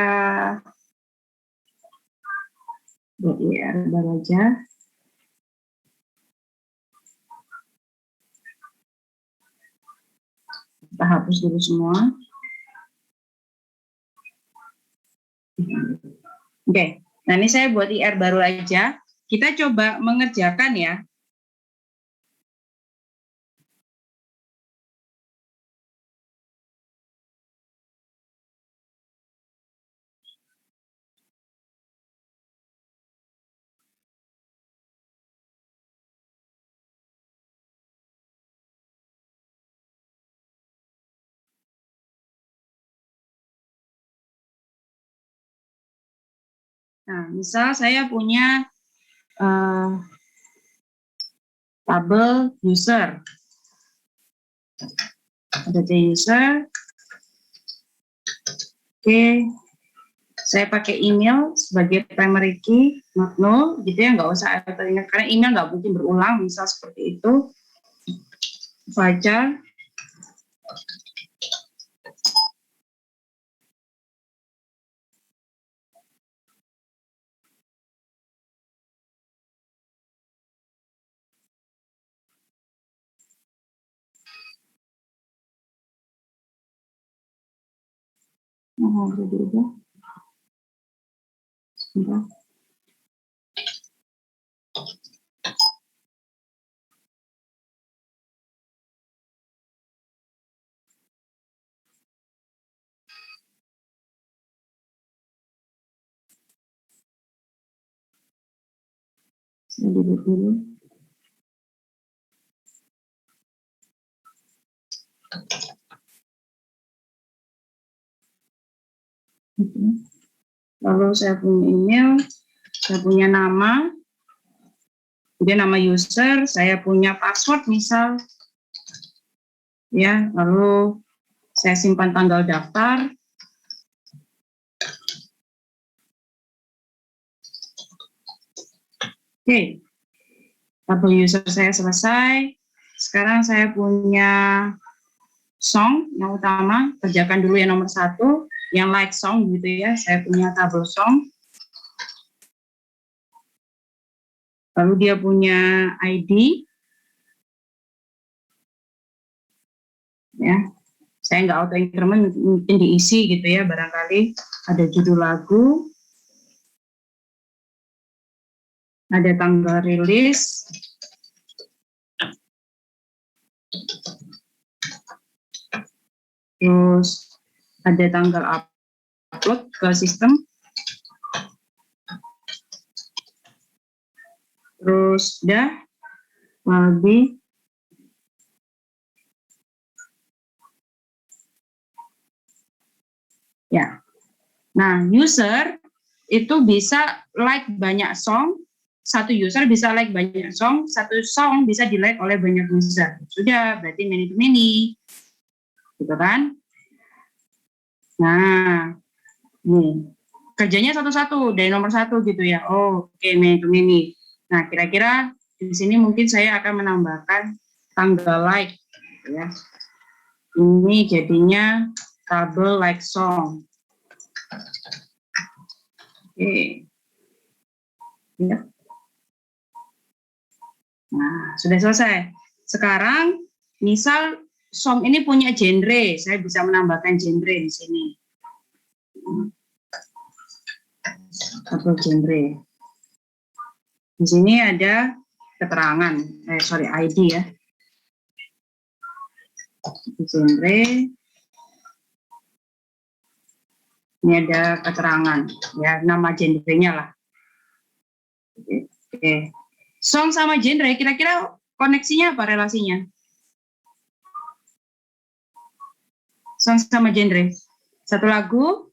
[SPEAKER 1] buat IR baru aja. Kita hapus dulu semua. Oke, nah ini saya buat IR baru aja. Kita coba mengerjakan ya. Nah, misal saya punya tabel user. Ada user. Oke, saya pakai email sebagai primary key, not null, gitu ya, nggak usah teringat karena email nggak mungkin berulang, misal seperti itu. Fajar. Oh, udah. Sebentar. Saya duduk dulu. Lalu saya punya email, saya punya nama, kemudian nama user, saya punya password misal, ya, lalu saya simpan tanggal daftar. Oke, tabel user saya selesai. Sekarang saya punya song yang utama, kerjakan dulu yang nomor 1, yang like song gitu ya. Saya punya tabel song. Lalu dia punya ID. Ya, saya nggak auto increment, mungkin diisi gitu ya, barangkali ada judul lagu, ada tanggal rilis, terus ada tanggal upload ke sistem, terus udah lebih. Ya, nah user itu bisa like banyak song, satu user bisa like banyak song, satu song bisa di like oleh banyak user. Sudah, berarti many to many, gitu kan? Nah, nih kerjanya satu-satu dari nomor 1 gitu ya. Oh, oke, many to many. Nah, kira-kira di sini mungkin saya akan menambahkan tanggal like, gitu ya. Ini jadinya tabel like song. Oke. Ya. Nah, sudah selesai. Sekarang, misal song ini punya genre, saya bisa menambahkan genre di sini. Tabel genre. Di sini ada keterangan, ID ya. Genre. Ini ada keterangan, ya, nama genrenya lah. Oke. Song sama genre, kira-kira koneksinya apa relasinya? Song sama genre. Satu lagu.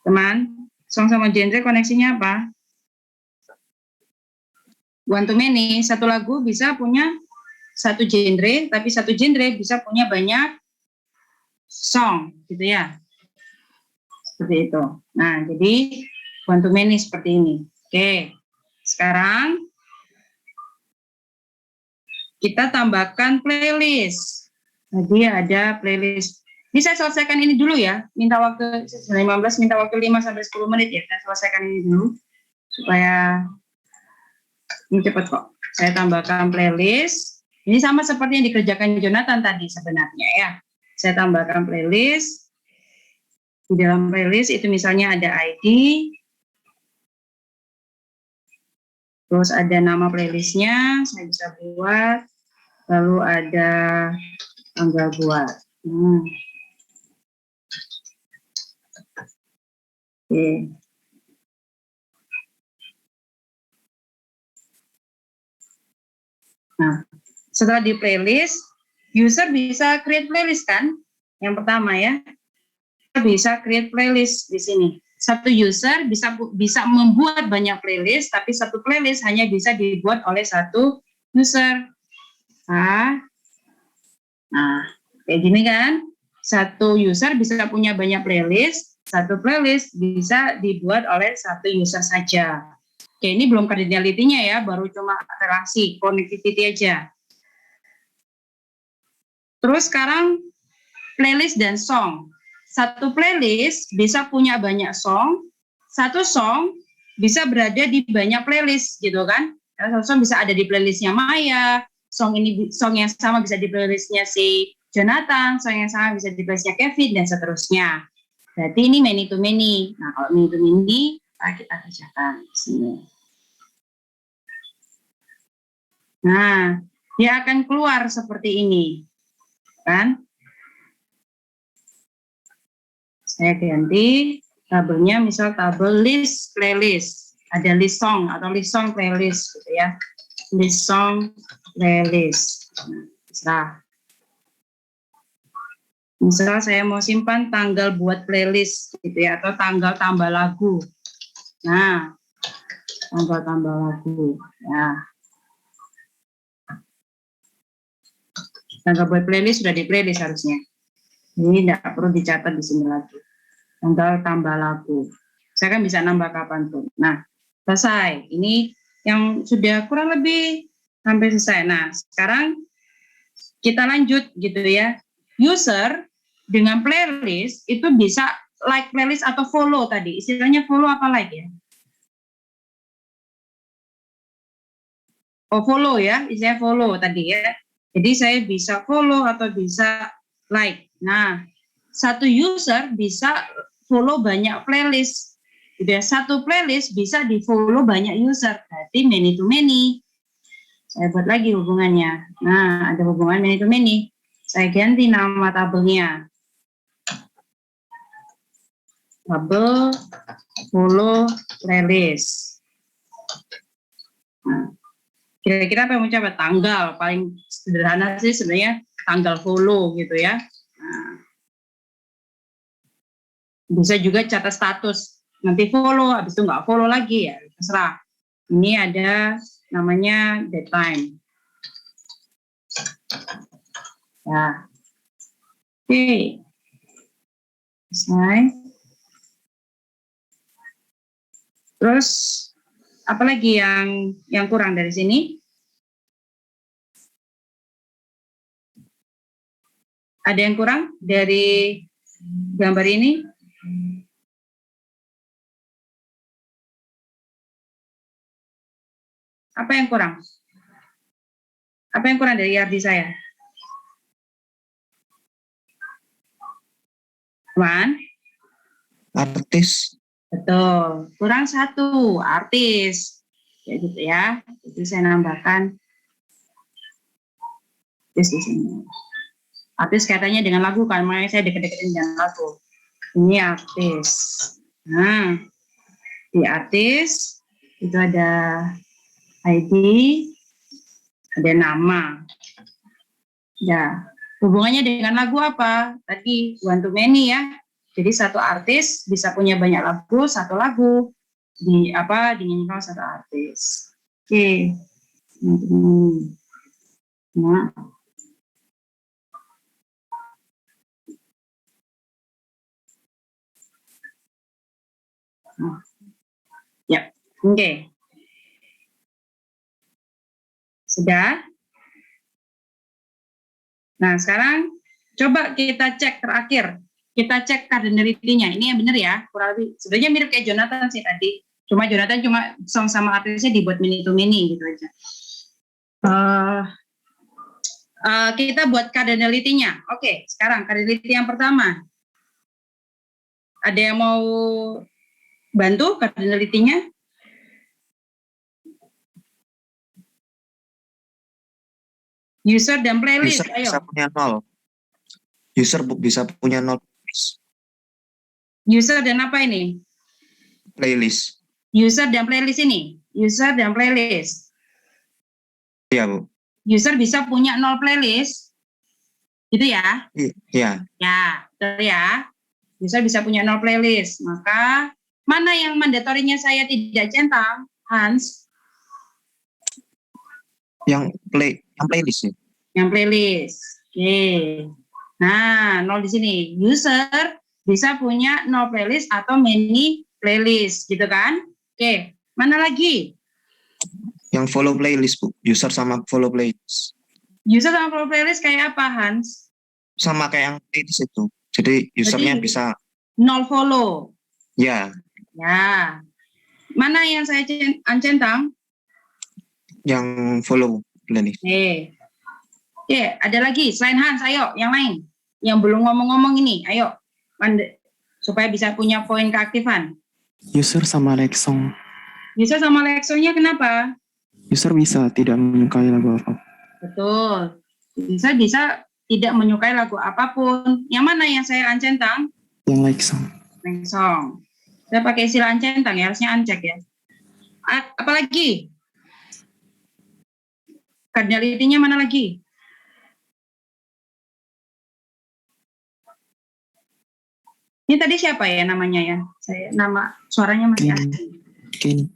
[SPEAKER 1] Teman, song sama genre koneksinya apa? One to many. Satu lagu bisa punya satu genre, tapi satu genre bisa punya banyak song, gitu ya. Seperti itu. Nah, jadi one to many seperti ini. Oke, sekarang kita tambahkan playlist. Jadi ada playlist. Ini saya selesaikan ini dulu ya. Minta waktu 15, minta waktu 5 sampai 10 menit ya. Saya selesaikan ini dulu supaya ini cepat kok. Saya tambahkan playlist. Ini sama seperti yang dikerjakan Jonathan tadi sebenarnya ya. Saya tambahkan playlist. Di dalam playlist itu misalnya ada ID, terus ada nama playlistnya, saya bisa buat, lalu ada tanggal buat. Oke. Nah, setelah di playlist, user bisa create playlist kan? Yang pertama ya. Bisa create playlist di sini. Satu user bisa membuat banyak playlist, tapi satu playlist hanya bisa dibuat oleh satu user. Nah, kayak gini kan? Satu user bisa punya banyak playlist, satu playlist bisa dibuat oleh satu user saja. Oke, ini belum cardinality-nya ya, baru cuma relasi, connectivity aja. Terus sekarang playlist dan song. Satu playlist bisa punya banyak song, satu song bisa berada di banyak playlist gitu kan. Satu song bisa ada di playlistnya Maya, song yang sama bisa di playlistnya si Jonathan, song yang sama bisa di playlistnya Kevin dan seterusnya. Berarti ini many to many. Nah, kalau many to many kita kerjakan di sini. Nah, dia akan keluar seperti ini, kan? Saya ganti tabelnya, misal tabel list playlist. Ada list song atau list song playlist gitu ya. List song playlist. Nah, misal saya mau simpan tanggal buat playlist gitu ya, atau tanggal tambah lagu. Nah, tanggal tambah lagu. Ya. Tanggal buat playlist sudah di playlist harusnya. Ini tidak perlu dicatat di sini lagi. Tanggal tambah lagu. Saya kan bisa nambah kapanpun. Nah, selesai. Ini yang sudah kurang lebih hampir selesai. Nah, sekarang kita lanjut gitu ya. User dengan playlist itu bisa like playlist atau follow tadi. Istilahnya follow apa like ya? Oh, follow ya. Istilahnya follow tadi ya. Jadi saya bisa follow atau bisa like. Nah, satu user bisa follow banyak playlist. Jadi satu playlist bisa di-follow banyak user. Berarti many to many. Saya buat lagi hubungannya. Nah, ada hubungan many to many. Saya ganti nama tabelnya. Tabel follow playlist. Nah, kira-kira apa yang mau coba? Tanggal. Paling sederhana sih sebenarnya tanggal follow gitu ya. Nah, bisa juga catat status, nanti follow, habis itu nggak follow lagi ya, terserah. Ini ada namanya date time. Ya, oke, selesai. Terus apalagi yang kurang dari sini? Ada yang kurang dari gambar ini? Apa yang kurang? Apa yang kurang dari arti saya? Teman?
[SPEAKER 2] Artis.
[SPEAKER 1] Betul. Kurang satu, artis. Ya gitu ya. Jadi saya nambahkan artis di sini. Artis kaitannya dengan lagu kan, makanya saya deket-deketin dengan lagu. Ini artis. Nah, di artis itu ada ID, ada nama. Ya, hubungannya dengan lagu apa? Tadi one to many ya. Jadi satu artis bisa punya banyak lagu, satu lagu dinyanyikan oleh satu artis. Oke. Nah, ya, oke. Sudah? Nah, sekarang coba kita cek terakhir. Kita cek cardinality-nya. Ini yang benar ya, kurang lebih. Sebenarnya mirip kayak Jonathan sih tadi. Cuma Jonathan song sama artisnya dibuat mini to mini gitu aja. Kita buat cardinality-nya. Oke, sekarang cardinality yang pertama. Ada yang mau bantu cardinality-nya? User dan playlist,
[SPEAKER 7] User
[SPEAKER 1] ayo.
[SPEAKER 7] bisa punya 0. User bisa punya 0
[SPEAKER 1] User dan apa ini?
[SPEAKER 7] playlist.
[SPEAKER 1] User dan playlist ini. User dan playlist.
[SPEAKER 7] Iya, Bu.
[SPEAKER 1] User bisa punya 0 playlist. Gitu ya?
[SPEAKER 7] Iya.
[SPEAKER 1] Ya, betul ya. User bisa punya 0 playlist. Maka mana yang mandatorinya saya tidak centang, Hans?
[SPEAKER 7] Yang playlist ya.
[SPEAKER 1] Yang playlist. Oke. Nah, 0 di sini. User bisa punya 0 playlist atau many playlist, gitu kan? Oke. Mana lagi?
[SPEAKER 7] Yang follow playlist, Bu. User sama follow playlist.
[SPEAKER 1] User sama follow playlist kayak apa, Hans?
[SPEAKER 7] Sama kayak yang playlist itu. Jadi usernya
[SPEAKER 1] Jadi,
[SPEAKER 7] bisa
[SPEAKER 1] 0 follow.
[SPEAKER 7] ya,
[SPEAKER 1] Ya. Mana yang saya centang?
[SPEAKER 7] yang follow playlist.
[SPEAKER 1] Oke, ada lagi selain Hans, ayo yang lain. Yang belum ngomong-ngomong ini, ayo. Supaya bisa punya poin keaktifan.
[SPEAKER 8] User sama like song.
[SPEAKER 1] User sama Lexo-nya kenapa?
[SPEAKER 8] User bisa tidak menyukai lagu apa.
[SPEAKER 1] Betul. User bisa tidak menyukai lagu apapun. Yang mana yang saya ancentang?
[SPEAKER 8] Yang like song.
[SPEAKER 1] Like song. Saya pakai istilah ancentang ya, harusnya ancek ya. Apalagi? Cardinality-nya mana lagi? Ini tadi siapa ya namanya ya? Suaranya masih asing.
[SPEAKER 8] Kenny.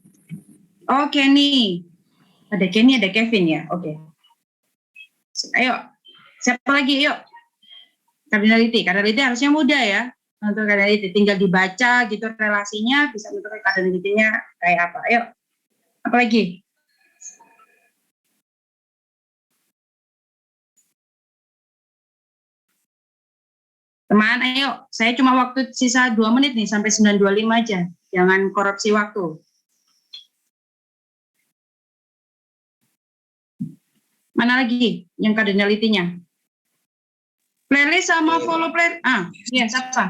[SPEAKER 1] Oh, Kenny. Ada Kenny, ada Kevin ya. Oke. Ayo. Siapa lagi? Yuk. Cardinality. Cardinality harusnya mudah ya. Untuk cardinality tinggal dibaca gitu relasinya, bisa menentukan cardinality-nya kayak apa. Ayo. Apa lagi? Teman, ayo. Saya cuma waktu sisa 2 menit nih, sampai 9.25 aja. Jangan korupsi waktu. Mana lagi yang cardinality-nya? Playlist sama follow playlist. Iya, siapa?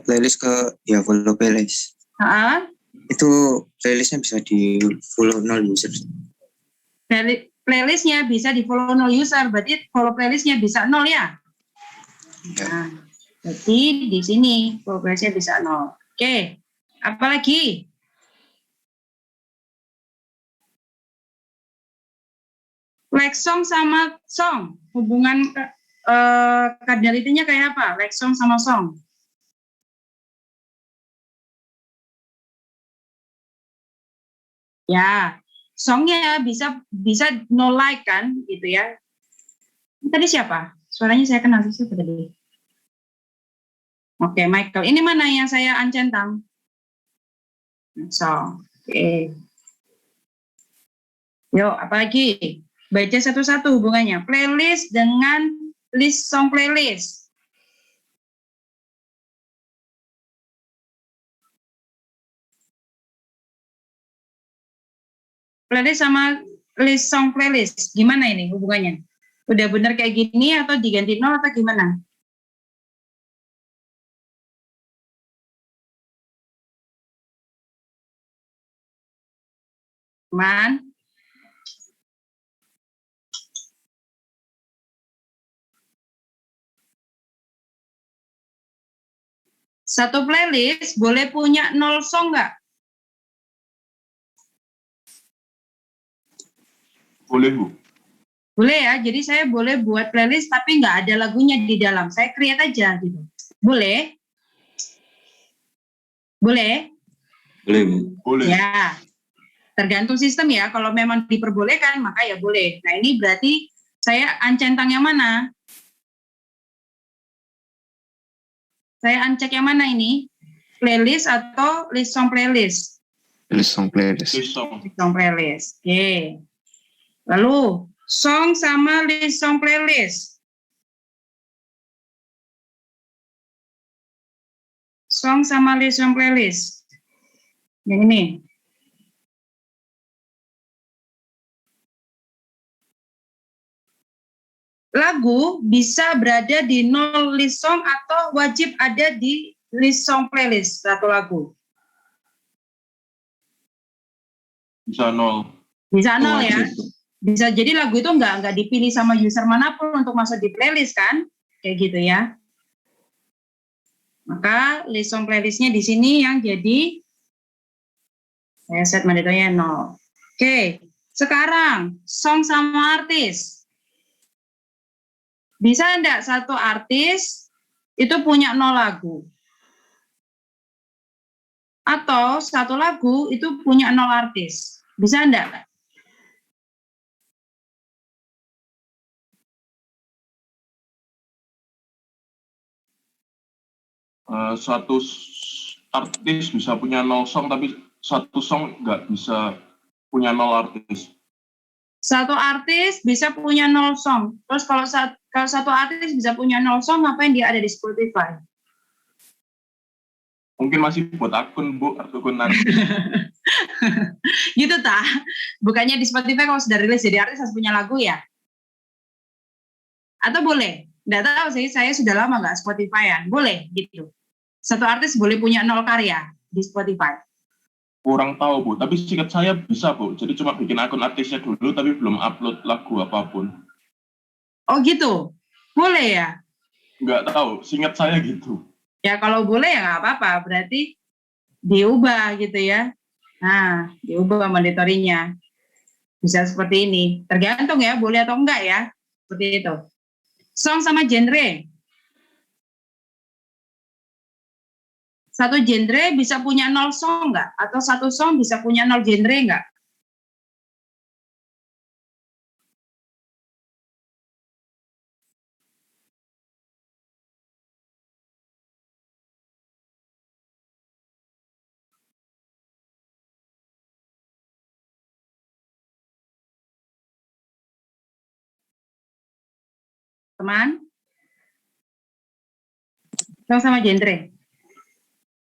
[SPEAKER 6] Playlist ke ya follow playlist. Itu playlistnya bisa di follow 0 user.
[SPEAKER 1] Playlistnya bisa di follow 0 user, berarti follow playlistnya bisa 0 ya? Nah, berarti di sini follow playlistnya bisa 0. Oke, apa lagi? Like song sama song, hubungan cardinality-nya kayak apa? Like song sama song. Ya, songnya bisa no like kan, gitu ya. Tadi siapa? Suaranya saya kenal siapa tadi? Oke, Michael. Ini mana yang saya ancentang? Song. Oke. Yuk, apa lagi? Baca satu-satu hubungannya. Playlist dengan list song playlist. Playlist sama list song playlist. Gimana ini hubungannya? Udah bener kayak gini atau diganti 0 atau gimana? Teman? Satu playlist boleh punya 0 song nggak?
[SPEAKER 5] Boleh, Bu.
[SPEAKER 1] Boleh ya, jadi saya boleh buat playlist tapi nggak ada lagunya di dalam. Saya create aja gitu. Boleh? Boleh?
[SPEAKER 6] Boleh, Bu.
[SPEAKER 5] Boleh.
[SPEAKER 1] Ya, tergantung sistem ya. Kalau memang diperbolehkan, maka ya boleh. Nah, ini berarti saya uncentang yang mana? Saya uncek yang mana ini? Playlist atau list song playlist?
[SPEAKER 2] List song playlist.
[SPEAKER 5] List song.
[SPEAKER 1] List song playlist. Oke. Lalu, song sama list song playlist. Song sama list song playlist. Yang ini. Lagu bisa berada di 0 list song atau wajib ada di list song playlist satu lagu.
[SPEAKER 5] Bisa 0.
[SPEAKER 1] Bisa 0 ya.
[SPEAKER 6] Wajib.
[SPEAKER 1] Bisa jadi lagu itu nggak dipilih sama user manapun untuk masuk di playlist kan, kayak gitu ya. Maka list song playlistnya di sini yang jadi saya set monitornya 0. Oke, sekarang song sama artis. Bisa enggak satu artis itu punya 0 lagu? Atau satu lagu itu punya 0 artis? Bisa enggak?
[SPEAKER 5] Satu artis bisa punya 0 song, tapi satu song nggak bisa punya 0 artis.
[SPEAKER 1] Satu artis bisa punya 0 song. Terus kalau satu artis bisa punya 0 song, ngapain dia ada di Spotify?
[SPEAKER 5] Mungkin masih buat akun, Bu, akun artis.
[SPEAKER 1] Gitu tah? Bukannya di Spotify kalau sudah rilis jadi artis harus punya lagu ya? Atau boleh? Nggak tahu sih, saya sudah lama nggak Spotify-an. Boleh gitu. Satu artis boleh punya 0 karya di Spotify.
[SPEAKER 5] Kurang tahu, Bu, tapi seingat saya bisa, Bu. Jadi cuma bikin akun artisnya dulu tapi belum upload lagu apapun.
[SPEAKER 1] Oh gitu? Boleh ya?
[SPEAKER 5] Nggak tahu, seingat saya gitu.
[SPEAKER 1] Ya kalau boleh ya nggak apa-apa, berarti diubah gitu ya. Nah, diubah monitoringnya. Bisa seperti ini. Tergantung ya, boleh atau enggak ya. Seperti itu. Song sama genre. Satu genre bisa punya 0 song enggak? Atau satu song bisa punya 0 genre enggak? Teman? Song sama genre.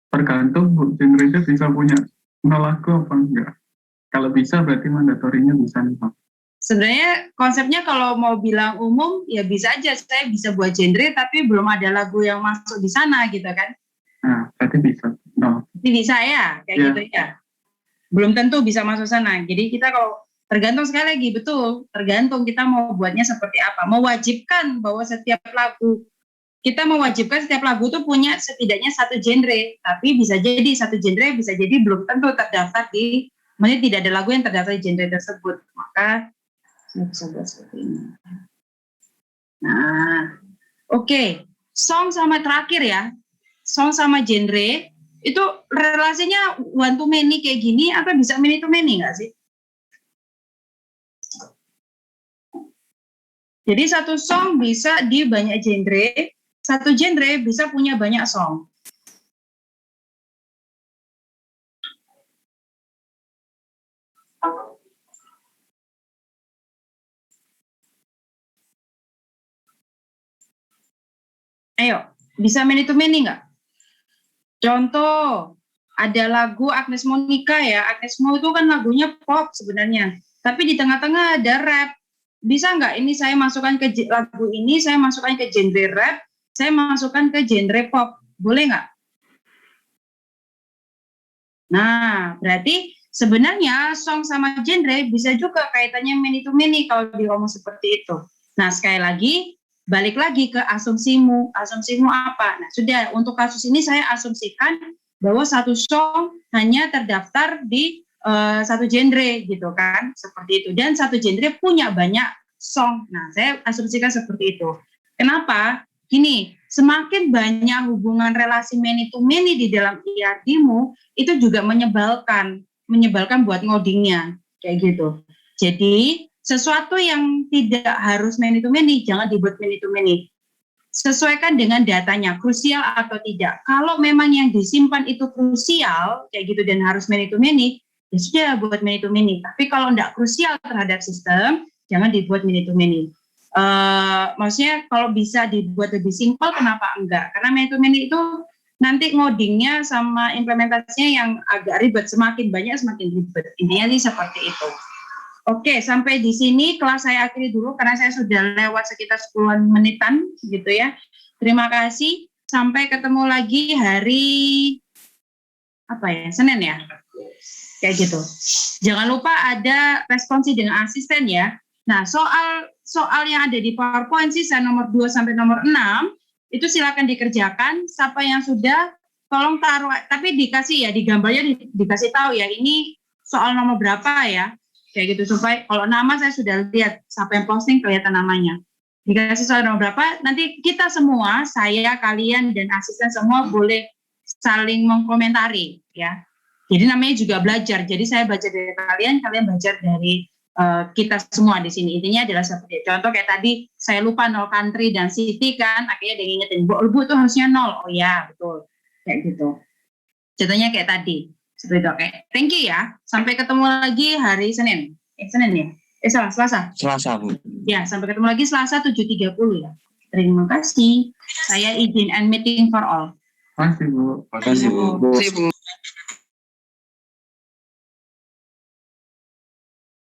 [SPEAKER 4] Tergantung Bu, genrenya bisa punya 0 lagu apa enggak. Kalau bisa berarti mandatorinya bisa nih Pak.
[SPEAKER 1] Sebenarnya konsepnya kalau mau bilang umum ya bisa aja saya bisa buat genre tapi belum ada lagu yang masuk di sana gitu kan.
[SPEAKER 4] Nah, berarti bisa. No.
[SPEAKER 1] Jadi bisa ya kayak
[SPEAKER 4] Ya.
[SPEAKER 1] gitu ya. Belum tentu bisa masuk sana. Jadi kita kalau tergantung sekali lagi betul, tergantung kita mau buatnya seperti apa. Mewajibkan bahwa setiap lagu kita mewajibkan setiap lagu tuh punya setidaknya satu genre, tapi bisa jadi satu genre bisa jadi belum tentu terdaftar di, maksudnya tidak ada lagu yang terdaftar di genre tersebut. Maka saya bisa buat seperti ini. Nah, oke. Song sama terakhir ya, song sama genre itu relasinya one to many kayak gini atau bisa many to many nggak sih? Jadi satu song bisa di banyak genre, satu genre bisa punya banyak song. Ayo, bisa many to many nggak? Contoh, ada lagu Agnes Monica ya. Agnes Mo itu kan lagunya pop sebenarnya. Tapi di tengah-tengah ada rap. Bisa nggak ini saya masukkan ke lagu ini, saya masukkan ke genre rap, saya masukkan ke genre pop. Boleh nggak? Nah, berarti sebenarnya song sama genre bisa juga kaitannya many to many kalau diomong seperti itu. Nah, sekali lagi, balik lagi ke asumsimu. Asumsimu apa? Nah, sudah untuk kasus ini saya asumsikan bahwa satu song hanya terdaftar di satu genre gitu kan, seperti itu. Dan satu genre punya banyak song. Nah, saya asumsikan seperti itu. Kenapa? Gini, semakin banyak hubungan relasi many to many di dalam ERD-mu, itu juga menyebalkan buat ngodingnya, kayak gitu. Jadi, sesuatu yang tidak harus many to many, jangan dibuat many to many. Sesuaikan dengan datanya, krusial atau tidak. Kalau memang yang disimpan itu krusial, kayak gitu, dan harus many to many, ya sudah buat many to many. Tapi kalau tidak krusial terhadap sistem, jangan dibuat many to many. Maksudnya kalau bisa dibuat lebih simpel, kenapa enggak? Karena many to many itu nanti ngodingnya sama implementasinya yang agak ribet, semakin banyak semakin ribet. Intinya sih seperti itu. Oke, sampai di sini kelas saya akhiri dulu karena saya sudah lewat sekitar 10 menitan gitu ya. Terima kasih. Sampai ketemu lagi hari Senin ya. Kayak gitu. Jangan lupa ada responsi dengan asisten ya. Nah, soal yang ada di PowerPoint sisa nomor 2 sampai nomor 6 itu silakan dikerjakan. Siapa yang sudah tolong taruh, tapi dikasih ya, di gambarnya dikasih tahu ya, ini soal nomor berapa ya. Kayak gitu, supaya kalau nama saya sudah lihat, siapa yang posting kelihatan namanya. Dikasih soal nomor berapa, nanti kita semua, saya, kalian, dan asisten semua boleh saling mengkomentari ya. Jadi namanya juga belajar. Jadi saya baca dari kalian, kalian belajar dari kita semua di sini. Intinya adalah seperti contoh kayak tadi saya lupa 0 country dan city kan, akhirnya dia ngingetin Bu itu harusnya 0. Oh ya, betul. Kayak gitu. Contohnya kayak tadi. Seperti itu. Oke. Thank you ya. Sampai ketemu lagi hari Senin. Senin ya? Selasa.
[SPEAKER 7] Selasa, Bu.
[SPEAKER 1] Ya, sampai ketemu lagi Selasa 7.30 ya. Terima kasih. Saya izin and meeting for all.
[SPEAKER 4] Makasih, Bu.
[SPEAKER 5] Makasih, Bu.
[SPEAKER 3] Terima kasih, Bu.